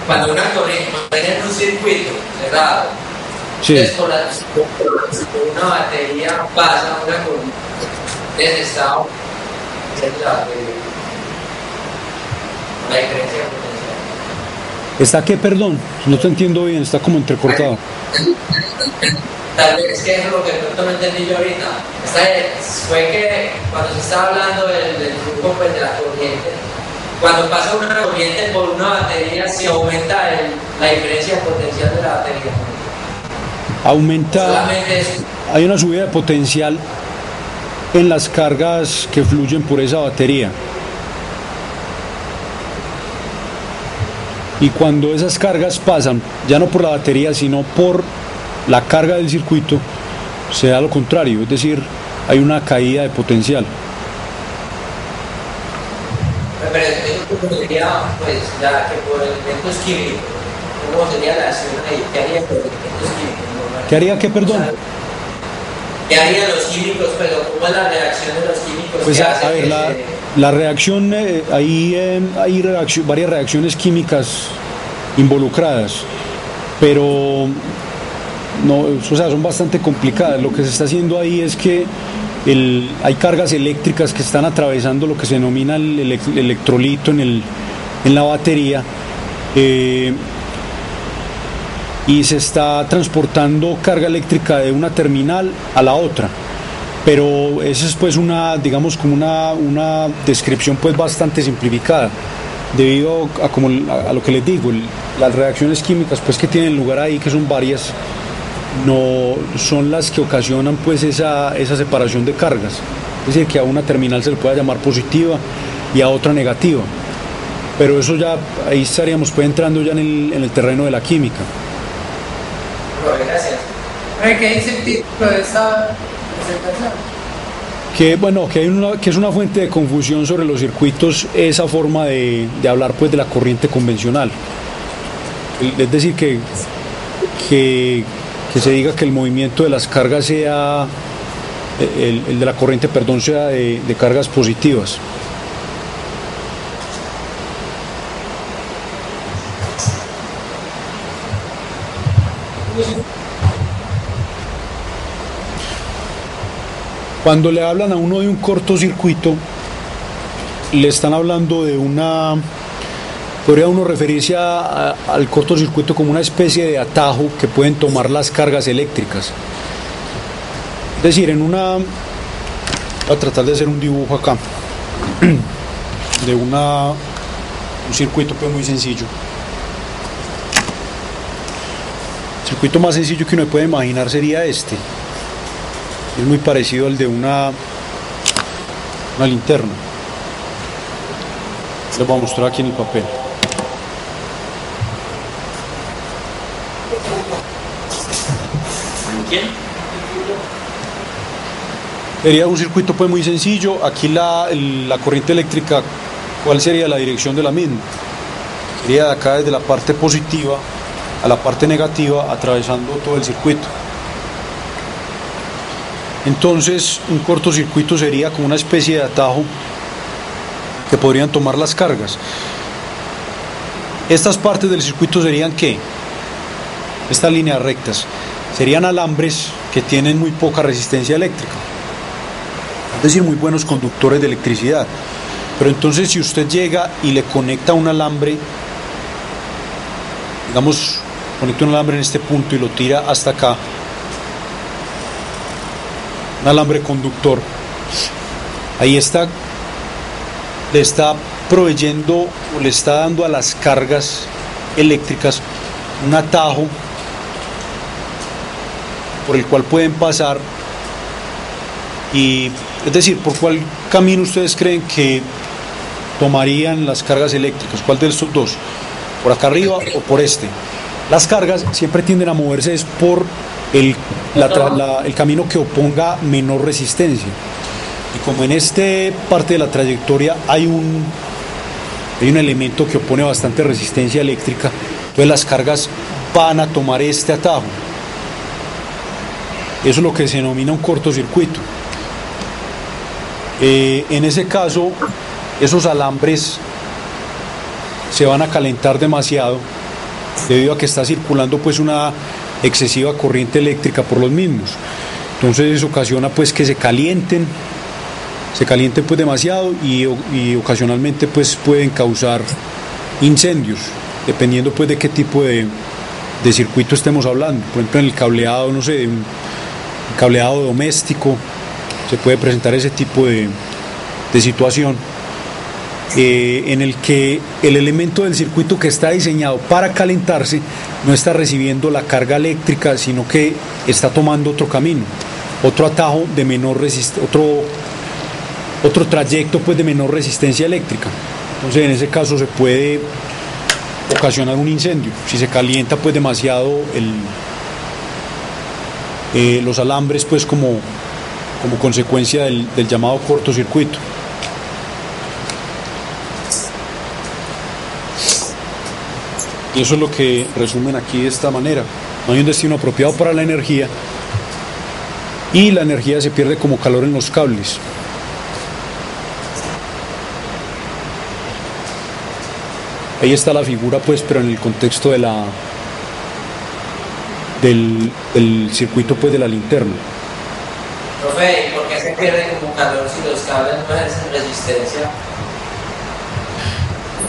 Cuando una corriente tiene un circuito cerrado, Sí. entonces por una batería pasa una corriente, entonces está aumentando la diferencia de potencial. ¿Está qué, perdón? No te entiendo bien, está como entrecortado. Tal vez que eso es lo que de pronto no entendí yo ahorita. Fue que cuando se estaba hablando del flujo pues, de la corriente, cuando pasa una corriente por una batería, se aumenta la diferencia de potencial de la batería. Aumenta, Solamente eso. hay una subida de potencial en las cargas que fluyen por esa batería. Y cuando esas cargas pasan, ya no por la batería, sino por la carga del circuito, se da lo contrario, es decir, hay una caída de potencial. Pero eso sería, pues, ya que por elementos químicos, ¿cómo sería la acción ahí? ¿Qué haría por elementos químicos? ¿Qué haría qué, perdón? ¿Qué harían los químicos? Pero ¿cómo es la reacción de los químicos? Pues que a hacen ver, que la reacción, hay varias reacciones químicas involucradas, pero no, o sea, son bastante complicadas. Lo que se está haciendo ahí es que hay cargas eléctricas que están atravesando lo que se denomina el electrolito en la batería, y se está transportando carga eléctrica de una terminal a la otra. Pero esa es pues digamos como una descripción pues bastante simplificada, debido a lo que les digo, las reacciones químicas pues que tienen lugar ahí, que son varias, no son las que ocasionan pues esa separación de cargas. Es decir, que a una terminal se le pueda llamar positiva y a otra negativa. Pero eso ya, ahí estaríamos pues entrando ya en el terreno de la química. Gracias. ¿Qué dice el título de esta presentación? Que es una fuente de confusión sobre los circuitos, esa forma de hablar pues de la corriente convencional. Es decir, que se diga que el movimiento de las cargas sea, el de la corriente, perdón, sea de cargas positivas. Cuando le hablan a uno de un cortocircuito, le están hablando de podría uno referirse al cortocircuito como una especie de atajo que pueden tomar las cargas eléctricas. Es decir, voy a tratar de hacer un dibujo acá, de un circuito pues muy sencillo. El circuito más sencillo que uno puede imaginar sería este. Es muy parecido al de una linterna. Les voy a mostrar aquí en el papel. ¿Quién? Sería un circuito pues muy sencillo. Aquí la corriente eléctrica, ¿cuál sería la dirección de la misma? Sería de acá desde la parte positiva a la parte negativa, atravesando todo el circuito. Entonces, un cortocircuito sería como una especie de atajo que podrían tomar las cargas. Estas partes del circuito serían ¿qué? Estas líneas rectas serían alambres que tienen muy poca resistencia eléctrica, es decir, muy buenos conductores de electricidad. Pero entonces si usted llega y le conecta un alambre, digamos, conecta un alambre en este punto y lo tira hasta acá, un alambre conductor, ahí está, le está proveyendo o le está dando a las cargas eléctricas un atajo por el cual pueden pasar. Y es decir, ¿por cuál camino ustedes creen que tomarían las cargas eléctricas? ¿Cuál de estos dos? ¿Por acá arriba o por este? Las cargas siempre tienden a moverse es por el camino que oponga menor resistencia. Y como en este parte de la trayectoria hay un elemento que opone bastante resistencia eléctrica, entonces las cargas van a tomar este atajo. Eso es lo que se denomina un cortocircuito. En ese caso, esos alambres se van a calentar demasiado debido a que está circulando pues una excesiva corriente eléctrica por los mismos. Entonces eso ocasiona pues que se calienten pues demasiado y ocasionalmente pues pueden causar incendios, dependiendo pues de qué tipo de circuito estemos hablando. Por ejemplo, en el cableado, no sé, un cableado doméstico, se puede presentar ese tipo de situación en el que el elemento del circuito que está diseñado para calentarse no está recibiendo la carga eléctrica, sino que está tomando otro camino, otro atajo de menor resistencia, otro trayecto pues de menor resistencia eléctrica. Entonces en ese caso se puede ocasionar un incendio si se calienta pues demasiado los alambres pues como consecuencia del llamado cortocircuito. Y eso es lo que resumen aquí de esta manera. No hay un destino apropiado para la energía y la energía se pierde como calor en los cables. Ahí está la figura pues, pero en el contexto de del circuito pues de la linterna. Profe, ¿por qué se pierde como calor si los cables no ejercen resistencia?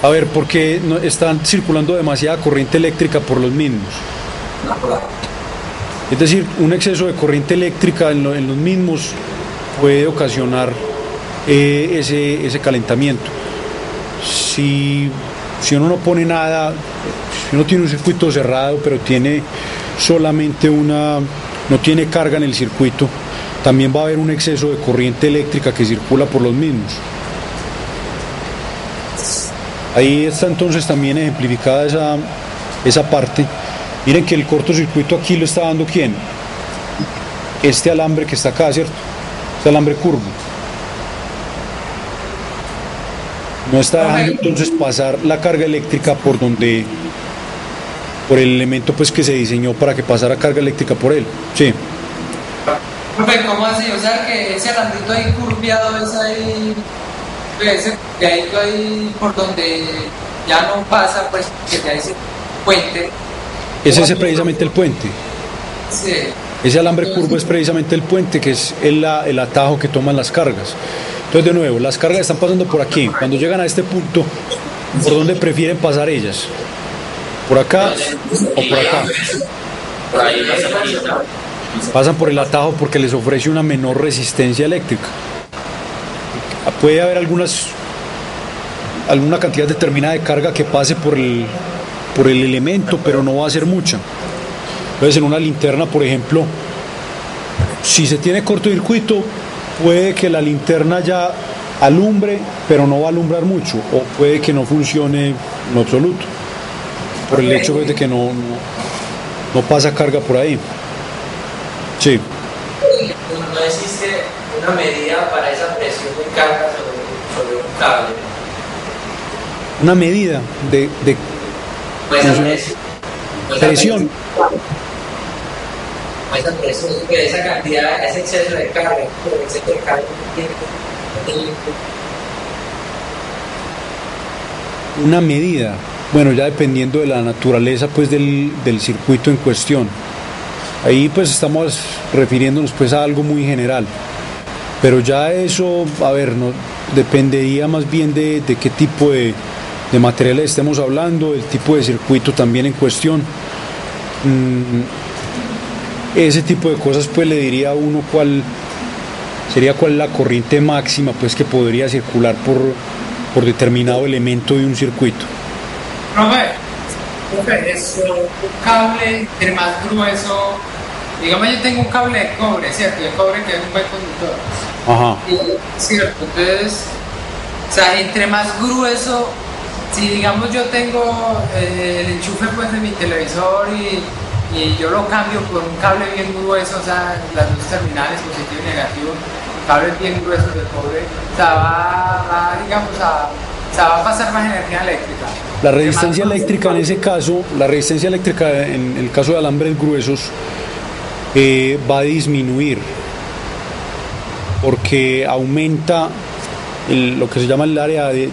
A ver, porque no, están circulando demasiada corriente eléctrica por los mismos. Es decir, un exceso de corriente eléctrica en los mismos puede ocasionar ese calentamiento. Si uno no pone nada, si uno tiene un circuito cerrado, pero tiene solamente no tiene carga en el circuito, también va a haber un exceso de corriente eléctrica que circula por los mismos. Ahí está entonces también ejemplificada esa parte. Miren que el cortocircuito aquí lo está dando ¿quién? Este alambre que está acá, ¿cierto? Este alambre curvo. No está dejando entonces pasar la carga eléctrica por el elemento pues que se diseñó para que pasara carga eléctrica por él. Sí. Profe, ¿cómo así? O sea que ese alambrito ahí curviado es ahí, ese pedacito ahí por donde ya no pasa, pues que ya ese puente. Ese es precisamente el puente. Sí. Ese alambre curvo es precisamente el puente, que es el atajo que toman las cargas. Entonces, de nuevo, las cargas están pasando por aquí. Cuando llegan a este punto, ¿por dónde prefieren pasar ellas? ¿Por acá o por acá? Pasan por el atajo porque les ofrece una menor resistencia eléctrica. Puede haber alguna cantidad determinada de carga que pase por el elemento, pero no va a ser mucha. Entonces, en una linterna, por ejemplo, si se tiene cortocircuito, puede que la linterna ya alumbre, pero no va a alumbrar mucho, o puede que no funcione en absoluto, por el hecho de que no pasa carga por ahí. Sí. No existe una medida para esa presión de carga sobre un cable. Una medida de Pues presión. Esa presión, esa cantidad, ese exceso de carga, Una medida. Bueno, ya dependiendo de la naturaleza pues del circuito en cuestión. Ahí pues estamos refiriéndonos pues a algo muy general. Pero ya eso, a ver, no, dependería más bien de qué tipo de materiales estemos hablando, el tipo de circuito también en cuestión. Ese tipo de cosas pues le diría a uno cuál es la corriente máxima pues que podría circular por determinado elemento de un circuito. Profe, es un cable entre más grueso. Digamos, yo tengo un cable de cobre, ¿cierto? El cobre que es un buen conductor. Ajá. Cierto, entonces, o sea, entre más grueso, si digamos yo tengo el enchufe pues de mi televisor y yo lo cambio por un cable bien grueso, o sea, las dos terminales, positivo y negativo, cables bien gruesos de cobre, o sea, va a pasar más energía eléctrica. La resistencia eléctrica en ese caso, la resistencia eléctrica en el caso de alambres gruesos va a disminuir porque aumenta lo que se llama el área de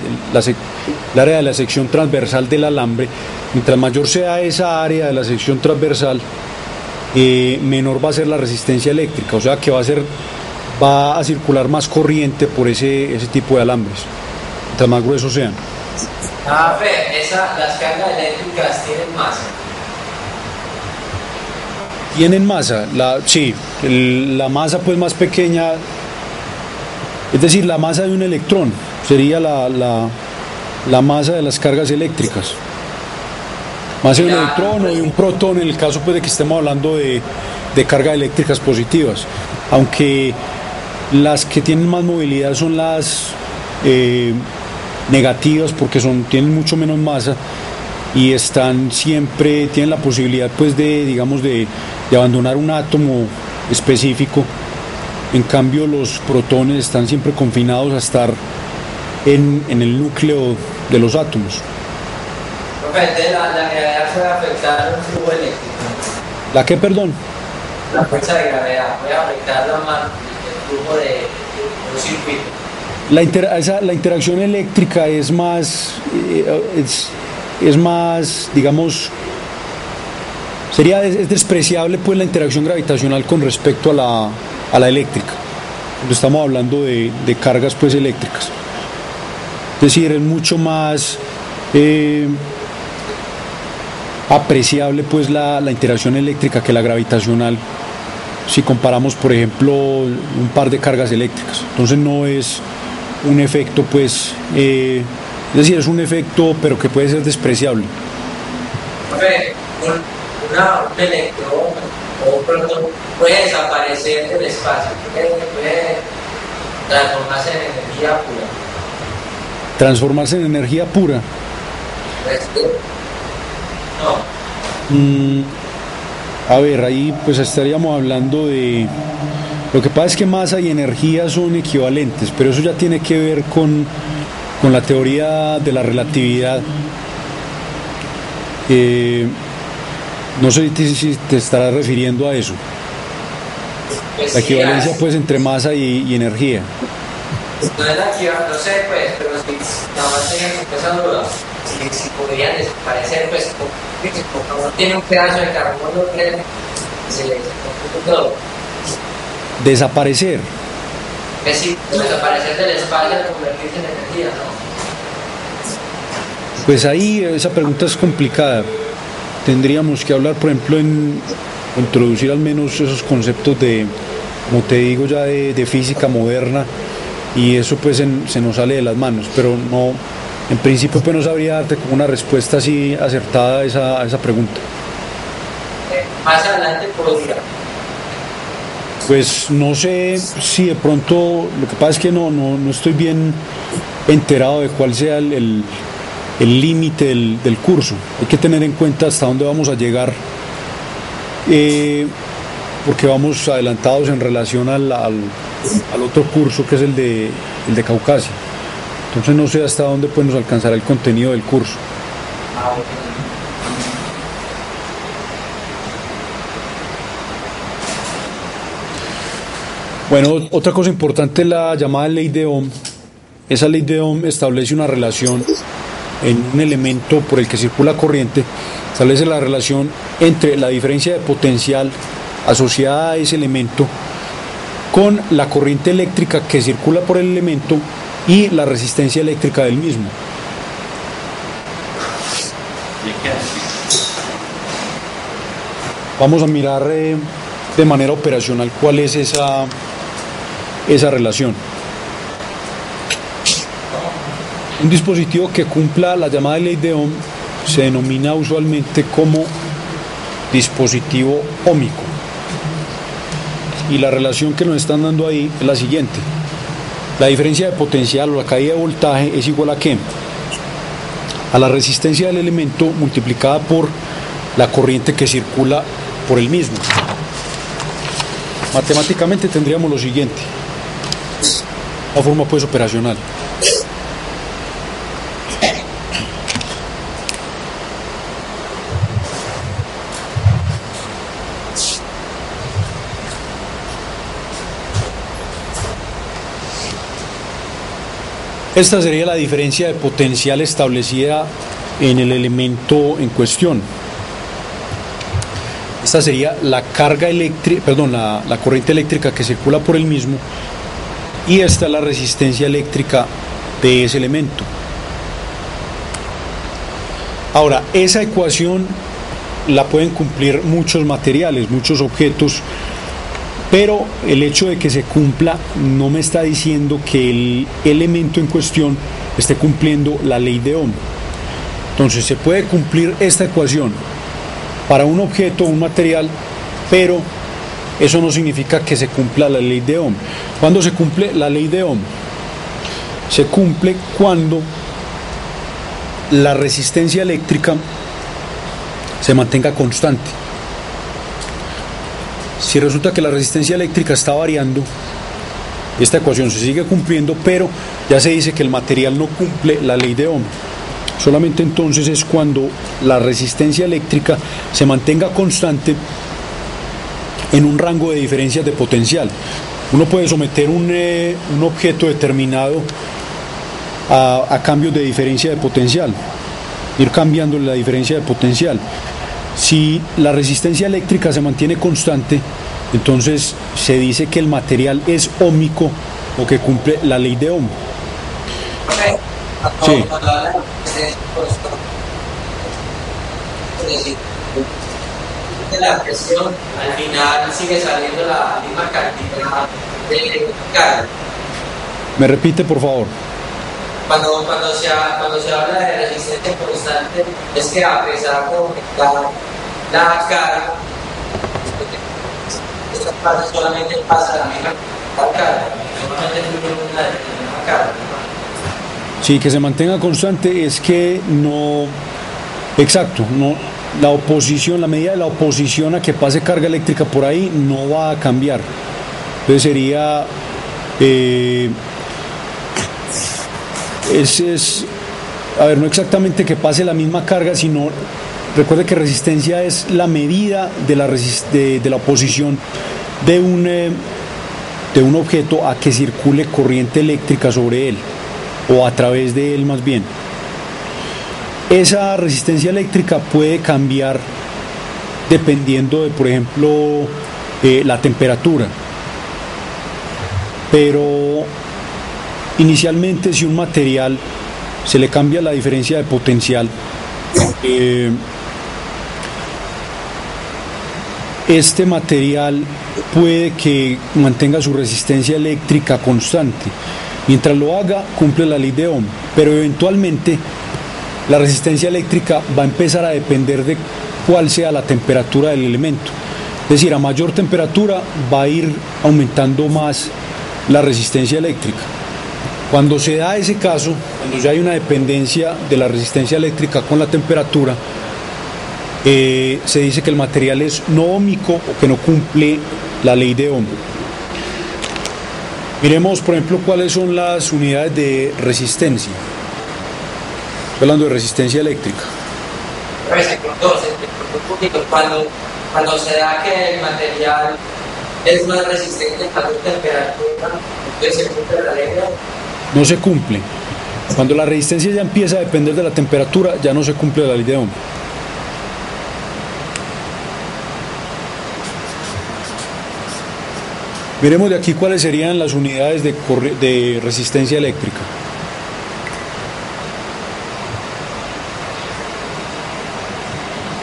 la sección transversal del alambre. Mientras mayor sea esa área de la sección transversal, menor va a ser la resistencia eléctrica, o sea que va a circular más corriente por ese tipo de alambres, mientras más gruesos sean. Las cargas eléctricas tienen masa. Tienen masa, sí, la masa pues más pequeña, es decir, la masa de un electrón sería la masa de las cargas eléctricas. Masa de un electrón o de un protón en el caso pues de que estemos hablando de cargas eléctricas positivas, aunque las que tienen más movilidad son las negativas porque tienen mucho menos masa y tienen la posibilidad pues de abandonar un átomo específico. En cambio los protones están siempre confinados a estar en el núcleo de los átomos. Profe, la gravedad puede afectar un flujo eléctrico. ¿La qué, perdón? La fuerza de gravedad puede afectar el flujo de un circuito. La interacción eléctrica es más, digamos, es despreciable pues la interacción gravitacional con respecto a la eléctrica, cuando estamos hablando de cargas pues eléctricas. Es decir, es mucho más apreciable pues la interacción eléctrica que la gravitacional, si comparamos por ejemplo un par de cargas eléctricas. Entonces no es un efecto pues, es decir, es un efecto pero que puede ser despreciable. Un electrón o un protón puede desaparecer del espacio, puede transformarse en energía pura. ¿Transformarse en energía pura? No. A ver, ahí pues estaríamos hablando de... Lo que pasa es que masa y energía son equivalentes, pero eso ya tiene que ver con la teoría de la relatividad. No sé si te estarás refiriendo a eso. Pues la equivalencia pues entre masa y energía. No es la equivalencia, no sé pues, pero si nada más tengan esa duda, si podrían desaparecer pues, como tiene un pedazo de carbono, se le todo. Desaparecer. Es decir, desaparecer del espacio al convertirse en energía, ¿no? Pues ahí esa pregunta es complicada. Tendríamos que hablar, por ejemplo, introducir al menos esos conceptos como te digo, ya de física moderna, y eso pues se nos sale de las manos, pero no, en principio pues no sabría darte como una respuesta así acertada a esa pregunta. Más adelante podría. Pues no sé si de pronto, lo que pasa es que no estoy bien enterado de cuál sea el límite del curso. Hay que tener en cuenta hasta dónde vamos a llegar, porque vamos adelantados en relación al otro curso que es el de Caucasia. Entonces no sé hasta dónde pues nos alcanzará el contenido del curso. Bueno, otra cosa importante es la llamada ley de Ohm. Esa ley de Ohm establece una relación en un elemento por el que circula corriente, establece la relación entre la diferencia de potencial asociada a ese elemento con la corriente eléctrica que circula por el elemento y la resistencia eléctrica del mismo. Vamos a mirar de manera operacional cuál es esa relación. Un dispositivo que cumpla la llamada ley de Ohm se denomina usualmente como dispositivo óhmico. Y la relación que nos están dando ahí es la siguiente. La diferencia de potencial o la caída de voltaje es igual a ¿qué? A la resistencia del elemento multiplicada por la corriente que circula por el mismo. Matemáticamente tendríamos lo siguiente, la forma pues operacional. Esta sería la diferencia de potencial establecida en el elemento en cuestión. Esta sería la carga eléctrica, perdón, la corriente eléctrica que circula por el mismo, y esta es la resistencia eléctrica de ese elemento. Ahora, esa ecuación la pueden cumplir muchos materiales, muchos objetos, pero el hecho de que se cumpla no me está diciendo que el elemento en cuestión esté cumpliendo la ley de Ohm. Entonces se puede cumplir esta ecuación para un objeto, un material, pero eso no significa que se cumpla la ley de Ohm. ¿Cuándo se cumple la ley de Ohm? Se cumple cuando la resistencia eléctrica se mantenga constante. Si resulta que la resistencia eléctrica está variando, esta ecuación se sigue cumpliendo, pero ya se dice que el material no cumple la ley de Ohm. Solamente entonces es cuando la resistencia eléctrica se mantenga constante en un rango de diferencias de potencial. Uno puede someter un objeto determinado a cambios de diferencia de potencial, ir cambiando la diferencia de potencial. Si la resistencia eléctrica se mantiene constante, entonces se dice que el material es óhmico o que cumple la ley de Ohm. Sí. La presión, al final sigue saliendo la misma cantidad de carga. ¿Me repite, por favor? Cuando se habla de resistencia constante, es que a pesar de aumentar la carga, esta fase solamente pasa la misma carga, solamente fluye la misma carga. Sí, que se mantenga constante es que no, exacto, no, la oposición, la medida de la oposición a que pase carga eléctrica por ahí no va a cambiar. Entonces sería, a ver, no exactamente que pase la misma carga, sino, recuerde que resistencia es la medida de la oposición de un objeto a que circule corriente eléctrica sobre él, o a través de él más bien. Esa resistencia eléctrica puede cambiar dependiendo de, por ejemplo, la temperatura. Pero inicialmente, si un material se le cambia la diferencia de potencial, este material puede que mantenga su resistencia eléctrica constante. Mientras lo haga, cumple la ley de Ohm, pero eventualmente la resistencia eléctrica va a empezar a depender de cuál sea la temperatura del elemento. Es decir, a mayor temperatura va a ir aumentando más la resistencia eléctrica. Cuando se da ese caso, cuando ya hay una dependencia de la resistencia eléctrica con la temperatura, se dice que el material es no óhmico o que no cumple la ley de Ohm. Miremos, por ejemplo, cuáles son las unidades de resistencia. Estoy hablando de resistencia eléctrica. Cuando se da que el material es más resistente a la temperatura, entonces se cumple la ley de Ohm. No se cumple. Cuando la resistencia ya empieza a depender de la temperatura, ya no se cumple la ley de Ohm. Miremos de aquí cuáles serían las unidades de resistencia eléctrica.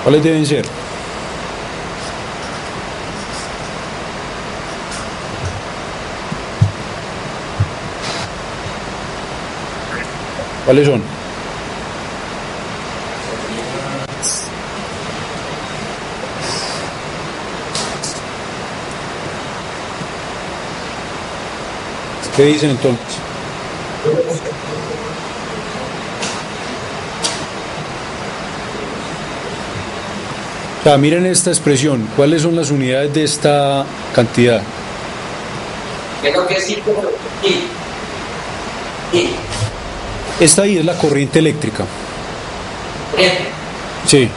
¿Cuáles deben ser? ¿Cuáles son? ¿Qué dicen entonces? O sea, miren esta expresión. ¿Cuáles son las unidades de esta cantidad? Creo que sí, y Esta ahí es la corriente eléctrica. corriente. Sí.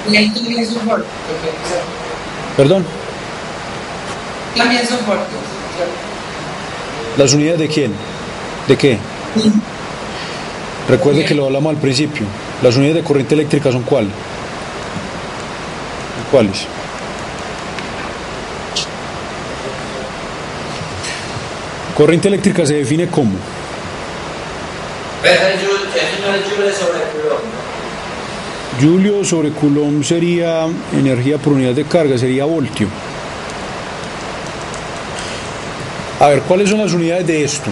También son voltios. ¿Perdón? También son voltios. ¿Las unidades de quién? ¿De qué? Recuerde que lo hablamos al principio. ¿Las unidades de corriente eléctrica son cuáles? ¿Cuáles? Corriente eléctrica se define como Pero eso no es Joule sobre Coulomb, ¿no? Joule sobre Coulomb sería energía por unidad de carga, sería voltio. A ver, ¿cuáles son las unidades de esto?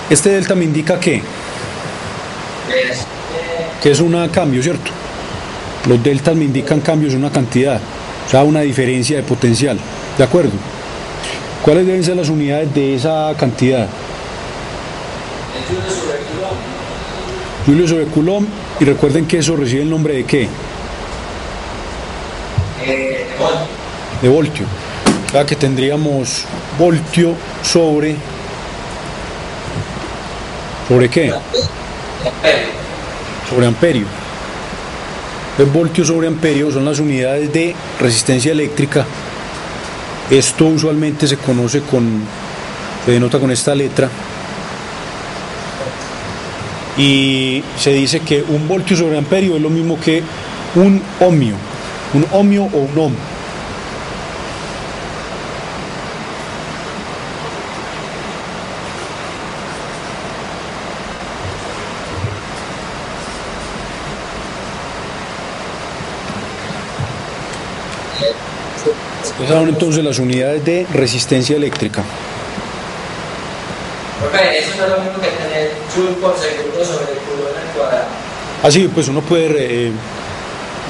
Este delta me indica que es un cambio, ¿cierto? Los deltas me indican cambios en una cantidad, o sea, una diferencia de potencial, ¿de acuerdo? ¿Cuáles deben ser las unidades de esa cantidad? El Joule sobre Coulomb. Joule sobre Coulomb, y recuerden que eso recibe el nombre de ¿qué? Voltio. De voltio. O sea que tendríamos voltio sobre qué? Amperio. Sobre amperio. El voltio sobre amperio son las unidades de resistencia eléctrica. Esto usualmente se denota con esta letra, y se dice que un voltio sobre amperio es lo mismo que un ohmio o un ohm. Esas son entonces las unidades de resistencia eléctrica. Porque eso no es lo mismo que tener Joule por segundo sobre Coulomb al cuadrado. Así pues uno puede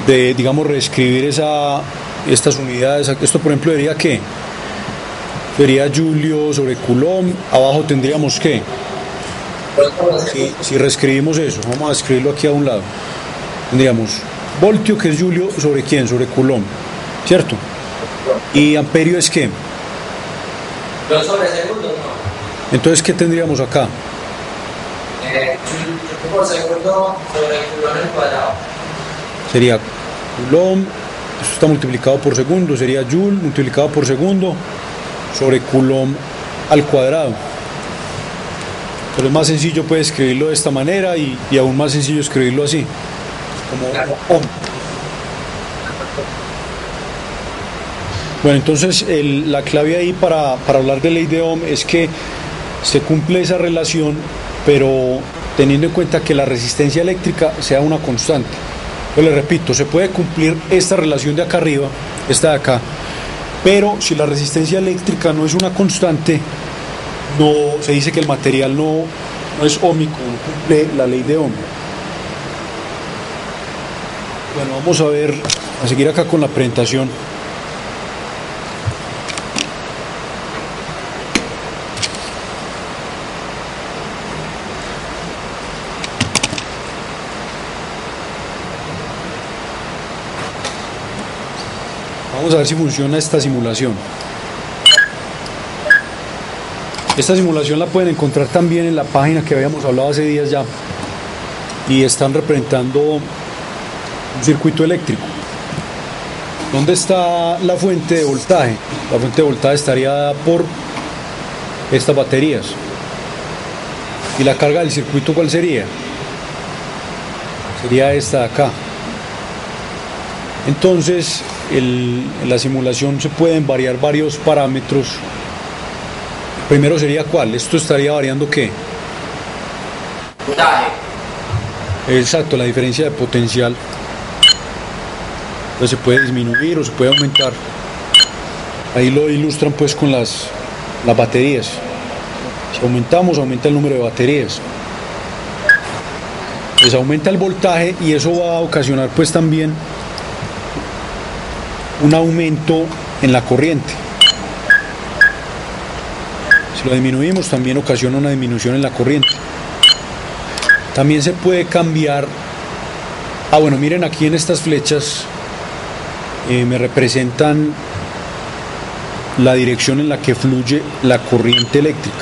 digamos reescribir estas unidades. Esto por ejemplo sería ¿qué? Sería Joule sobre Coulomb. Abajo tendríamos ¿qué? Si reescribimos eso, vamos a escribirlo aquí a un lado, tendríamos voltio, que es Joule sobre quién, sobre Coulomb, ¿cierto? Y amperio es ¿qué? Dos sobre segundo, no. Entonces ¿qué tendríamos acá? Joule por segundo sobre Coulomb al cuadrado. Sería Coulomb, esto está multiplicado por segundo, sería Joule multiplicado por segundo sobre Coulomb al cuadrado. Pero es más sencillo pues escribirlo de esta manera, y aún más sencillo escribirlo así, como ohm. Bueno, entonces la clave ahí para hablar de ley de Ohm es que se cumple esa relación, pero teniendo en cuenta que la resistencia eléctrica sea una constante. Yo le repito, se puede cumplir esta relación de acá arriba, esta de acá, pero si la resistencia eléctrica no es una constante, no se dice que el material no es óhmico, no cumple la ley de Ohm. Bueno, vamos a seguir acá con la presentación. Vamos a ver si funciona esta simulación. Esta simulación la pueden encontrar también en la página que habíamos hablado hace días ya, y están representando un circuito eléctrico. ¿Dónde está la fuente de voltaje? La fuente de voltaje estaría dada por estas baterías. ¿Y la carga del circuito cuál sería? Sería esta de acá. Entonces, en la simulación se pueden variar varios parámetros. Primero sería ¿cuál? Esto estaría variando ¿qué? Voltaje. Exacto, la diferencia de potencial. Entonces se puede disminuir o se puede aumentar. Ahí lo ilustran pues con las baterías. Si aumentamos, aumenta el número de baterías. Pues aumenta el voltaje y eso va a ocasionar pues también un aumento en la corriente. Si lo disminuimos, también ocasiona una disminución en la corriente. También se puede cambiar. Bueno, miren aquí en estas flechas me representan la dirección en la que fluye la corriente eléctrica.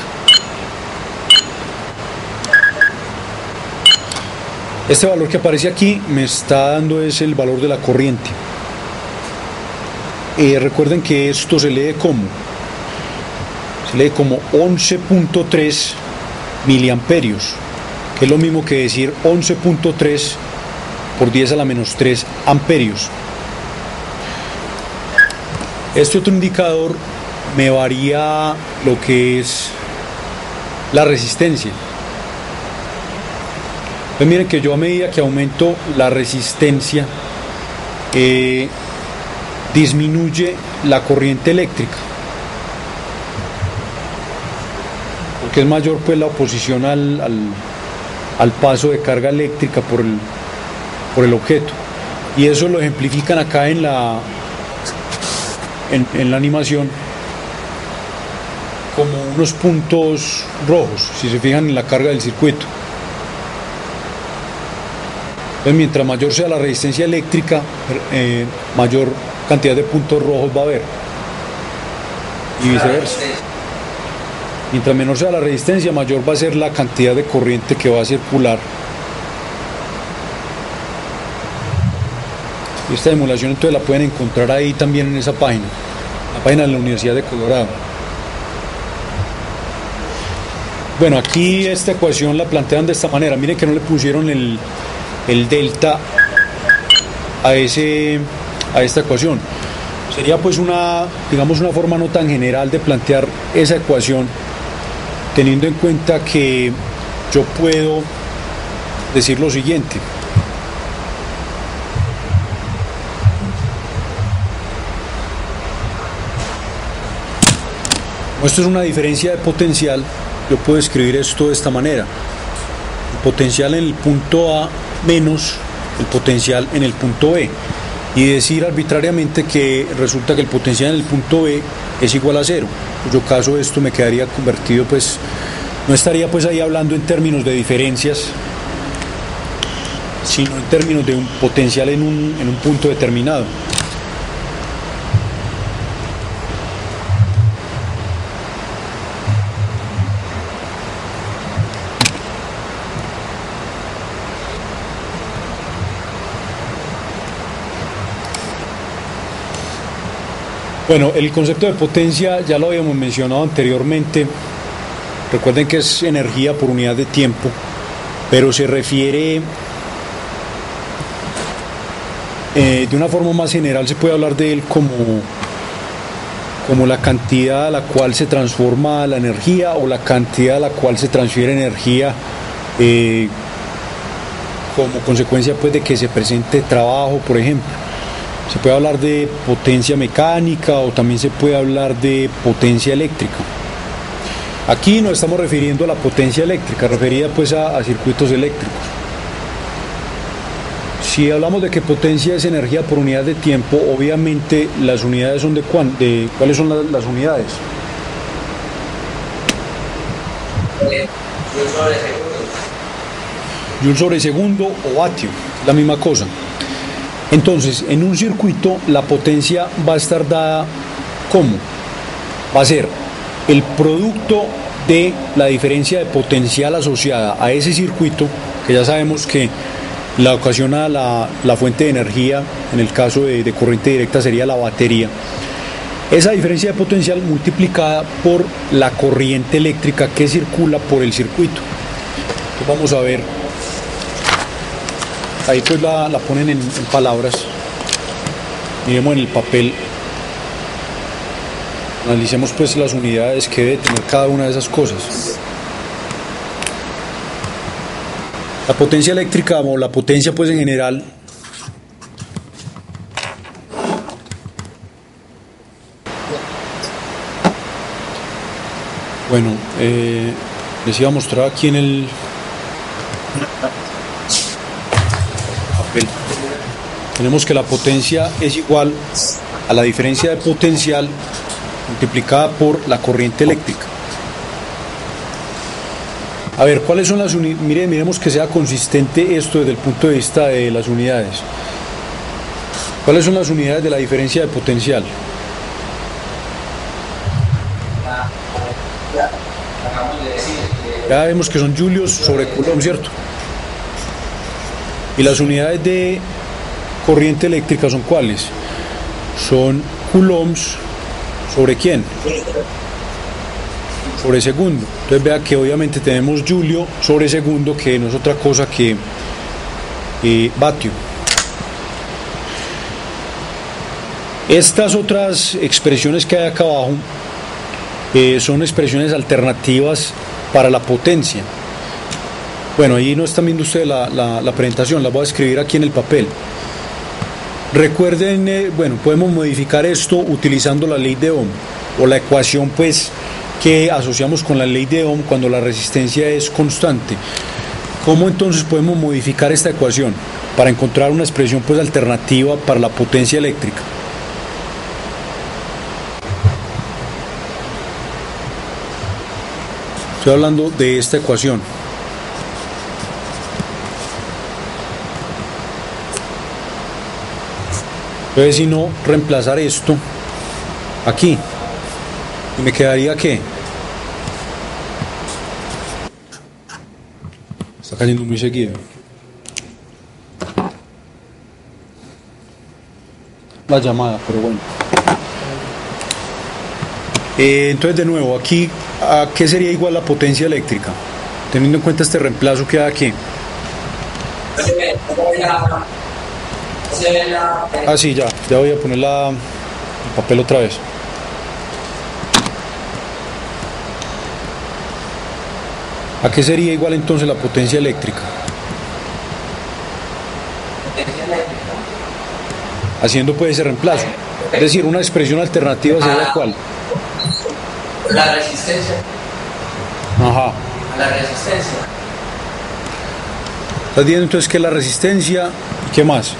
Este valor que aparece aquí me está dando es el valor de la corriente. Recuerden que esto se lee como 11.3 miliamperios, que es lo mismo que decir 11.3 por 10 a la menos 3 amperios. Este otro indicador me varía lo que es la resistencia. Pues miren que yo a medida que aumento la resistencia disminuye la corriente eléctrica, porque es mayor pues la oposición al paso de carga eléctrica por el objeto, y eso lo ejemplifican acá en la animación como unos puntos rojos, si se fijan en la carga del circuito. Entonces, mientras mayor sea la resistencia eléctrica, mayor cantidad de puntos rojos va a haber, y viceversa. Mientras menor sea la resistencia, mayor va a ser la cantidad de corriente que va a circular. Esta emulación entonces la pueden encontrar ahí también en esa página, la página de la Universidad de Colorado. Bueno, aquí esta ecuación la plantean de esta manera. Miren que no le pusieron el delta a esta ecuación. Sería pues una forma no tan general de plantear esa ecuación, teniendo en cuenta que yo puedo decir lo siguiente. Como esto es una diferencia de potencial, yo puedo escribir esto de esta manera: el potencial en el punto A menos el potencial en el punto B, y decir arbitrariamente que resulta que el potencial en el punto B es igual a 0, en cuyo caso esto me quedaría convertido, pues no estaría pues ahí hablando en términos de diferencias, sino en términos de un potencial en un punto determinado. Bueno, el concepto de potencia ya lo habíamos mencionado anteriormente. Recuerden que es energía por unidad de tiempo, pero se refiere de una forma más general, se puede hablar de él como la cantidad a la cual se transforma la energía o la cantidad a la cual se transfiere energía como consecuencia pues de que se presente trabajo, por ejemplo. Se puede hablar de potencia mecánica o también se puede hablar de potencia eléctrica. Aquí nos estamos refiriendo a la potencia eléctrica, referida pues a circuitos eléctricos. Si hablamos de que potencia es energía por unidad de tiempo, obviamente las unidades son de ¿cuáles son las unidades? Joule sobre segundo o vatio, la misma cosa. Entonces, en un circuito la potencia va a estar dada ¿cómo? Va a ser el producto de la diferencia de potencial asociada a ese circuito, que ya sabemos que la ocasiona la fuente de energía, en el caso de corriente directa sería la batería, Esa diferencia de potencial multiplicada por la corriente eléctrica que circula por el circuito. Entonces vamos a ver, ahí pues la ponen en palabras, miremos en el papel, analicemos pues las unidades que debe tener cada una de esas cosas. La potencia eléctrica o la potencia pues en general bueno, les iba a mostrar aquí en el papel. Tenemos que la potencia es igual a la diferencia de potencial multiplicada por la corriente eléctrica. A ver, ¿cuáles son las unidades? Miremos que sea consistente esto desde el punto de vista de las unidades. ¿Cuáles son las unidades de la diferencia de potencial? Ya vemos que son julios sobre coulomb, ¿cierto? Y las unidades de corriente eléctrica son ¿cuáles? Son coulombs sobre ¿quién? Sobre segundo. Entonces vea que obviamente tenemos julio sobre segundo, que no es otra cosa que vatio. Estas otras expresiones que hay acá abajo son expresiones alternativas para la potencia. Bueno, ahí no están viendo ustedes la presentación, la voy a escribir aquí en el papel. Recuerden, bueno, podemos modificar esto utilizando la ley de Ohm o la ecuación pues que asociamos con la ley de Ohm cuando la resistencia es constante. ¿Cómo entonces podemos modificar esta ecuación para encontrar una expresión pues alternativa para la potencia eléctrica? Estoy hablando de esta ecuación. Entonces, si no, reemplazar esto aquí. ¿Y me quedaría qué? Está cayendo muy seguido. La llamada, pero bueno. Entonces, de nuevo, aquí, ¿a qué sería igual la potencia eléctrica? Teniendo en cuenta este reemplazo que hay aquí. Ah, sí, ya voy a poner el papel otra vez. ¿A qué sería igual entonces la potencia eléctrica? Haciendo pues ese reemplazo. Es decir, una expresión alternativa sería ¿cuál? La resistencia. Ajá. A la resistencia. ¿Estás viendo entonces qué es la resistencia? ¿Y qué más?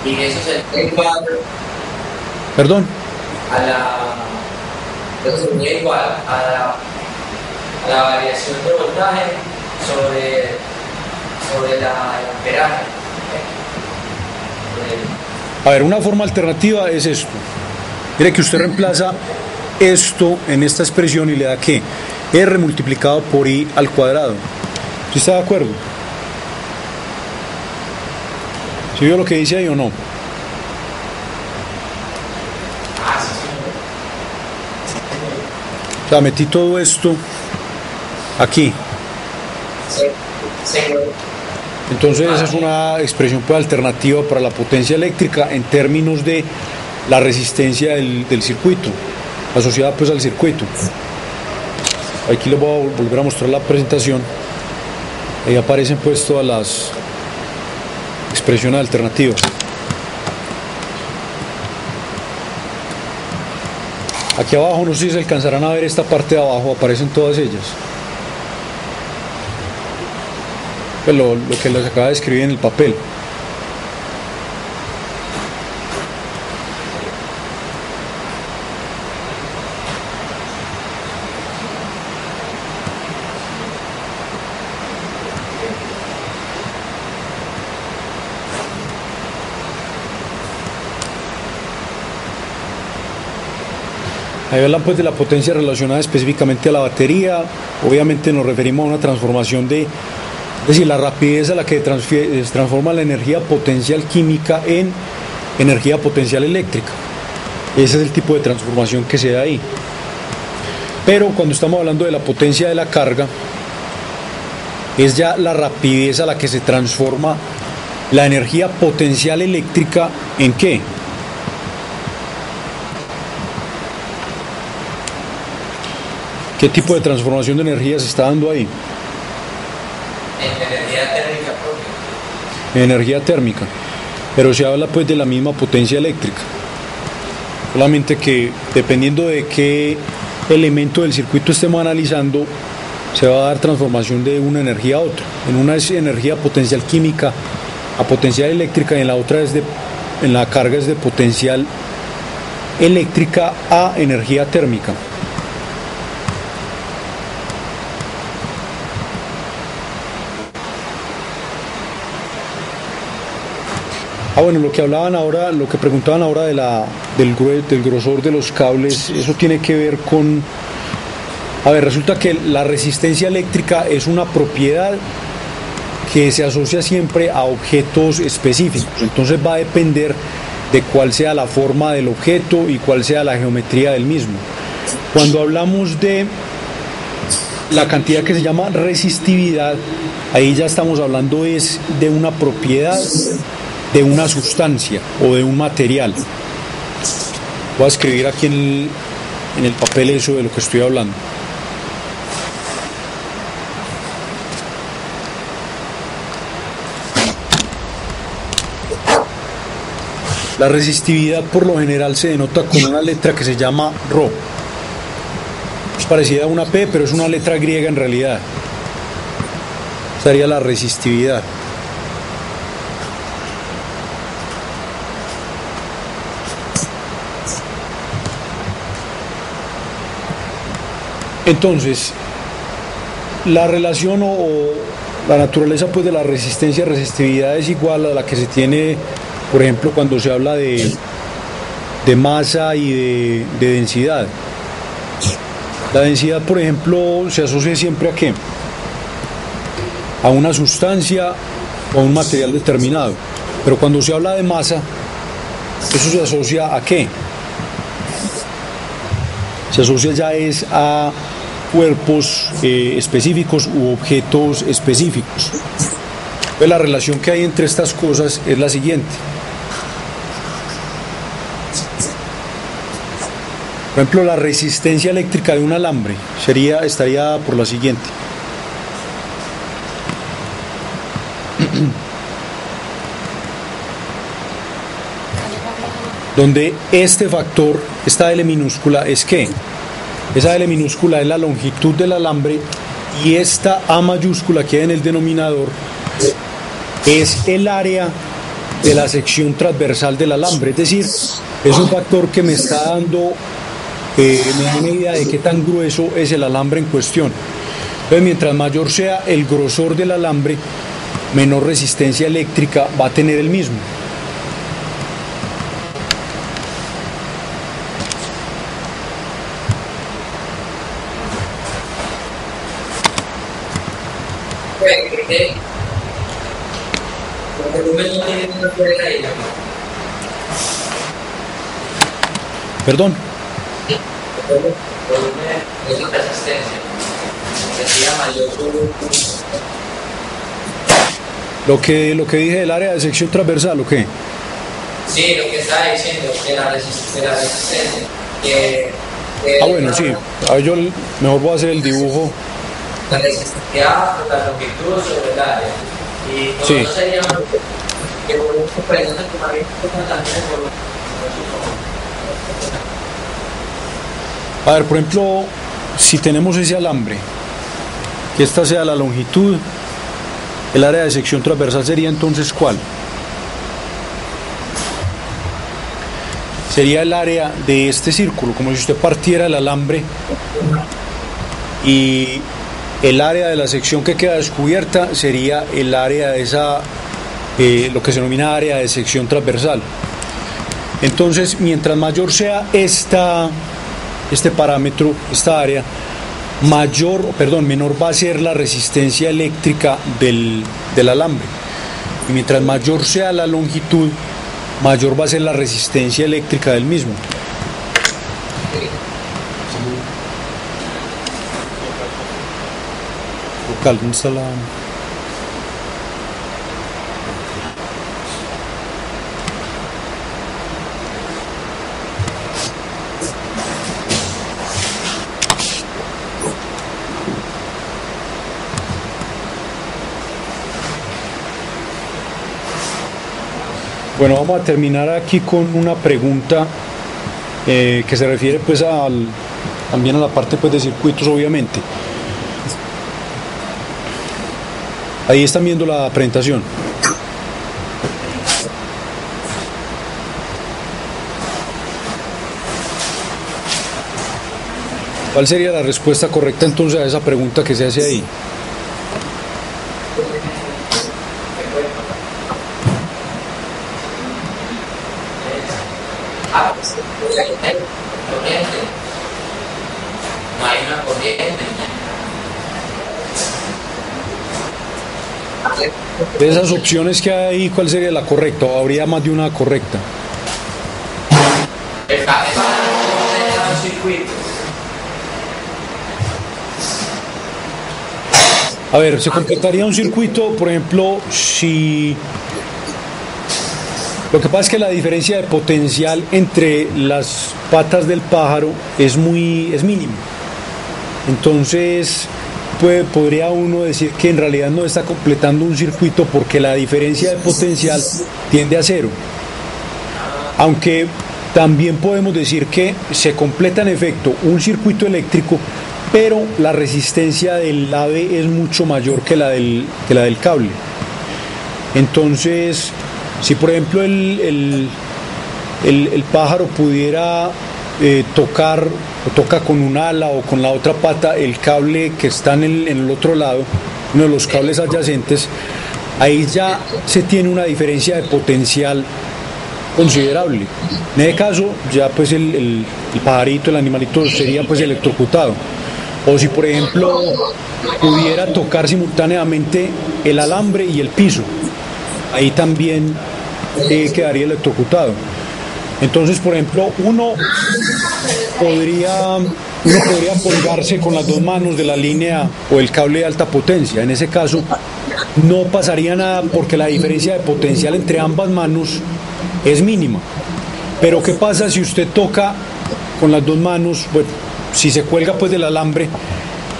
Y eso sería igual. ¿Perdón? Eso sería igual a la variación de voltaje sobre el amperaje. A ver, una forma alternativa es esto. Mire que usted reemplaza esto en esta expresión y le da ¿qué? R multiplicado por I al cuadrado. ¿Sí está de acuerdo? ¿Sí vio lo que dice ahí o no? O sea, metí todo esto aquí. Entonces esa es una expresión pues, alternativa para la potencia eléctrica en términos de la resistencia del circuito, asociada pues al circuito. Aquí les voy a volver a mostrar la presentación. Ahí aparecen pues todas las expresiones alternativas. Aquí abajo, no sé si se alcanzarán a ver esta parte de abajo, aparecen todas ellas. Pues lo que les acaba de escribir en el papel. Ahí hablan pues de la potencia relacionada específicamente a la batería. Obviamente nos referimos a una transformación es decir, la rapidez a la que se transforma la energía potencial química en energía potencial eléctrica. Ese es el tipo de transformación que se da ahí. Pero cuando estamos hablando de la potencia de la carga, es ya la rapidez a la que se transforma la energía potencial eléctrica ¿en qué? ¿Qué tipo de transformación de energía se está dando ahí? En energía térmica propia. Energía térmica. Pero se habla pues de la misma potencia eléctrica. Solamente que dependiendo de qué elemento del circuito estemos analizando, se va a dar transformación de una energía a otra. En una es energía potencial química a potencial eléctrica y en la otra en la carga es de potencial eléctrica a energía térmica. Bueno, lo que hablaban ahora, lo que preguntaban ahora del grosor de los cables, eso tiene que ver con... A ver, resulta que la resistencia eléctrica es una propiedad que se asocia siempre a objetos específicos, entonces va a depender de cuál sea la forma del objeto y cuál sea la geometría del mismo. Cuando hablamos de la cantidad que se llama resistividad, ahí ya estamos hablando es de una propiedad de una sustancia o de un material. Voy a escribir aquí en el papel eso de lo que estoy hablando. La resistividad por lo general se denota con una letra que se llama Rho. Es parecida a una P, pero es una letra griega en realidad. Esa sería la resistividad. Entonces, la relación o la naturaleza pues de la resistencia y resistividad es igual a la que se tiene, por ejemplo, cuando se habla de masa y de densidad. La densidad, por ejemplo, se asocia siempre ¿a qué? A una sustancia o a un material determinado. Pero cuando se habla de masa, ¿eso se asocia a qué? Se asocia ya es a cuerpos específicos u objetos específicos. Entonces, la relación que hay entre estas cosas es la siguiente. Por ejemplo, la resistencia eléctrica de un alambre estaría por la siguiente. Donde este factor, esta L minúscula, es ¿qué? Esa L minúscula es la longitud del alambre y esta A mayúscula que hay en el denominador es el área de la sección transversal del alambre. Es decir, es un factor que me está dando me da una idea de qué tan grueso es el alambre en cuestión. Entonces, mientras mayor sea el grosor del alambre, menor resistencia eléctrica va a tener el mismo. Perdón. Es la resistencia. Lo que dije del área de sección transversal, ¿o qué? Sí, lo que estaba diciendo, de la resistencia. Bueno, sí. A ver, yo mejor voy a hacer el dibujo. La resistencia por la longitud sobre el área. Y nosotros Sí. seríamos que volvemos comprendiendo que también el volumen. A ver, por ejemplo, si tenemos ese alambre, que esta sea la longitud, el área de sección transversal sería entonces ¿cuál? Sería el área de este círculo, como si usted partiera el alambre y el área de la sección que queda descubierta sería el área de esa, lo que se denomina área de sección transversal. Entonces, mientras mayor sea este parámetro, esta área, menor va a ser la resistencia eléctrica del alambre. Y mientras mayor sea la longitud, mayor va a ser la resistencia eléctrica del mismo. Local, ¿dónde está la...? Bueno, vamos a terminar aquí con una pregunta que se refiere pues también a la parte pues de circuitos, obviamente. Ahí están viendo la presentación. ¿Cuál sería la respuesta correcta entonces a esa pregunta que se hace ahí? No hay una corriente. De esas opciones que hay ahí, ¿cuál sería la correcta? ¿O habría más de una correcta? El café para los circuitos. A ver, se completaría un circuito, por ejemplo, si... Lo que pasa es que la diferencia de potencial entre las patas del pájaro es mínima. Entonces, podría uno decir que en realidad no está completando un circuito porque la diferencia de potencial tiende a cero. Aunque también podemos decir que se completa en efecto un circuito eléctrico, pero la resistencia del ave es mucho mayor que la del cable. Entonces, si por ejemplo el pájaro pudiera tocar o toca con un ala o con la otra pata el cable que está en el otro lado, uno de los cables adyacentes, ahí ya se tiene una diferencia de potencial considerable. En ese caso ya pues el pajarito, el animalito sería pues electrocutado. O si por ejemplo pudiera tocar simultáneamente el alambre y el piso, ahí también quedaría electrocutado. Entonces, por ejemplo, uno podría colgarse con las dos manos de la línea o el cable de alta potencia. En ese caso no pasaría nada porque la diferencia de potencial entre ambas manos es mínima. Pero ¿qué pasa si usted toca con las dos manos? Bueno, si se cuelga pues del alambre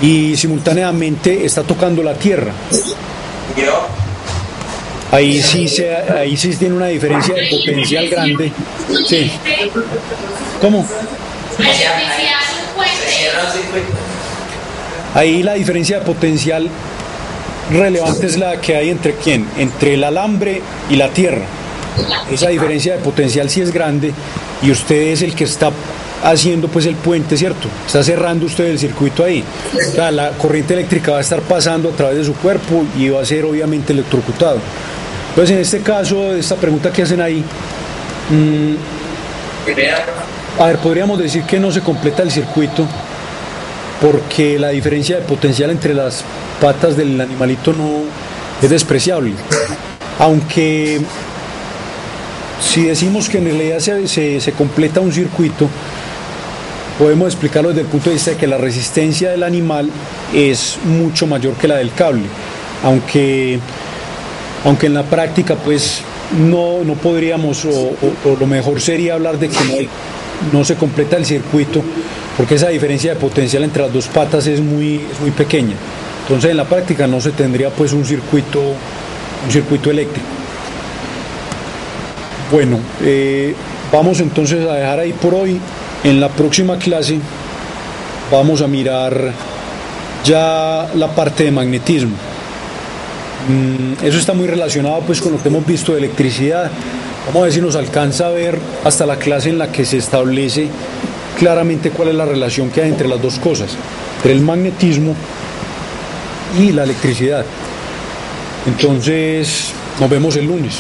y simultáneamente está tocando la tierra, ahí sí tiene una diferencia de potencial grande. Sí. ¿Cómo? Ahí la diferencia de potencial relevante es la que hay entre quién, entre el alambre y la tierra. Esa diferencia de potencial sí es grande y usted es el que está haciendo pues el puente, ¿cierto? Está cerrando usted el circuito ahí. O sea, la corriente eléctrica va a estar pasando a través de su cuerpo y va a ser obviamente electrocutado. Entonces, en este caso, esta pregunta que hacen ahí, a ver, podríamos decir que no se completa el circuito porque la diferencia de potencial entre las patas del animalito no es despreciable. Aunque si decimos que en realidad se completa un circuito, podemos explicarlo desde el punto de vista de que la resistencia del animal es mucho mayor que la del cable, aunque en la práctica pues no podríamos, o lo mejor sería hablar de que no se completa el circuito porque esa diferencia de potencial entre las dos patas es muy pequeña. Entonces en la práctica no se tendría pues un circuito eléctrico. Bueno, vamos entonces a dejar ahí por hoy. En la próxima clase vamos a mirar ya la parte de magnetismo. Eso está muy relacionado pues con lo que hemos visto de electricidad. Vamos a ver si nos alcanza a ver hasta la clase en la que se establece claramente cuál es la relación que hay entre las dos cosas, entre el magnetismo y la electricidad. Entonces, nos vemos el lunes.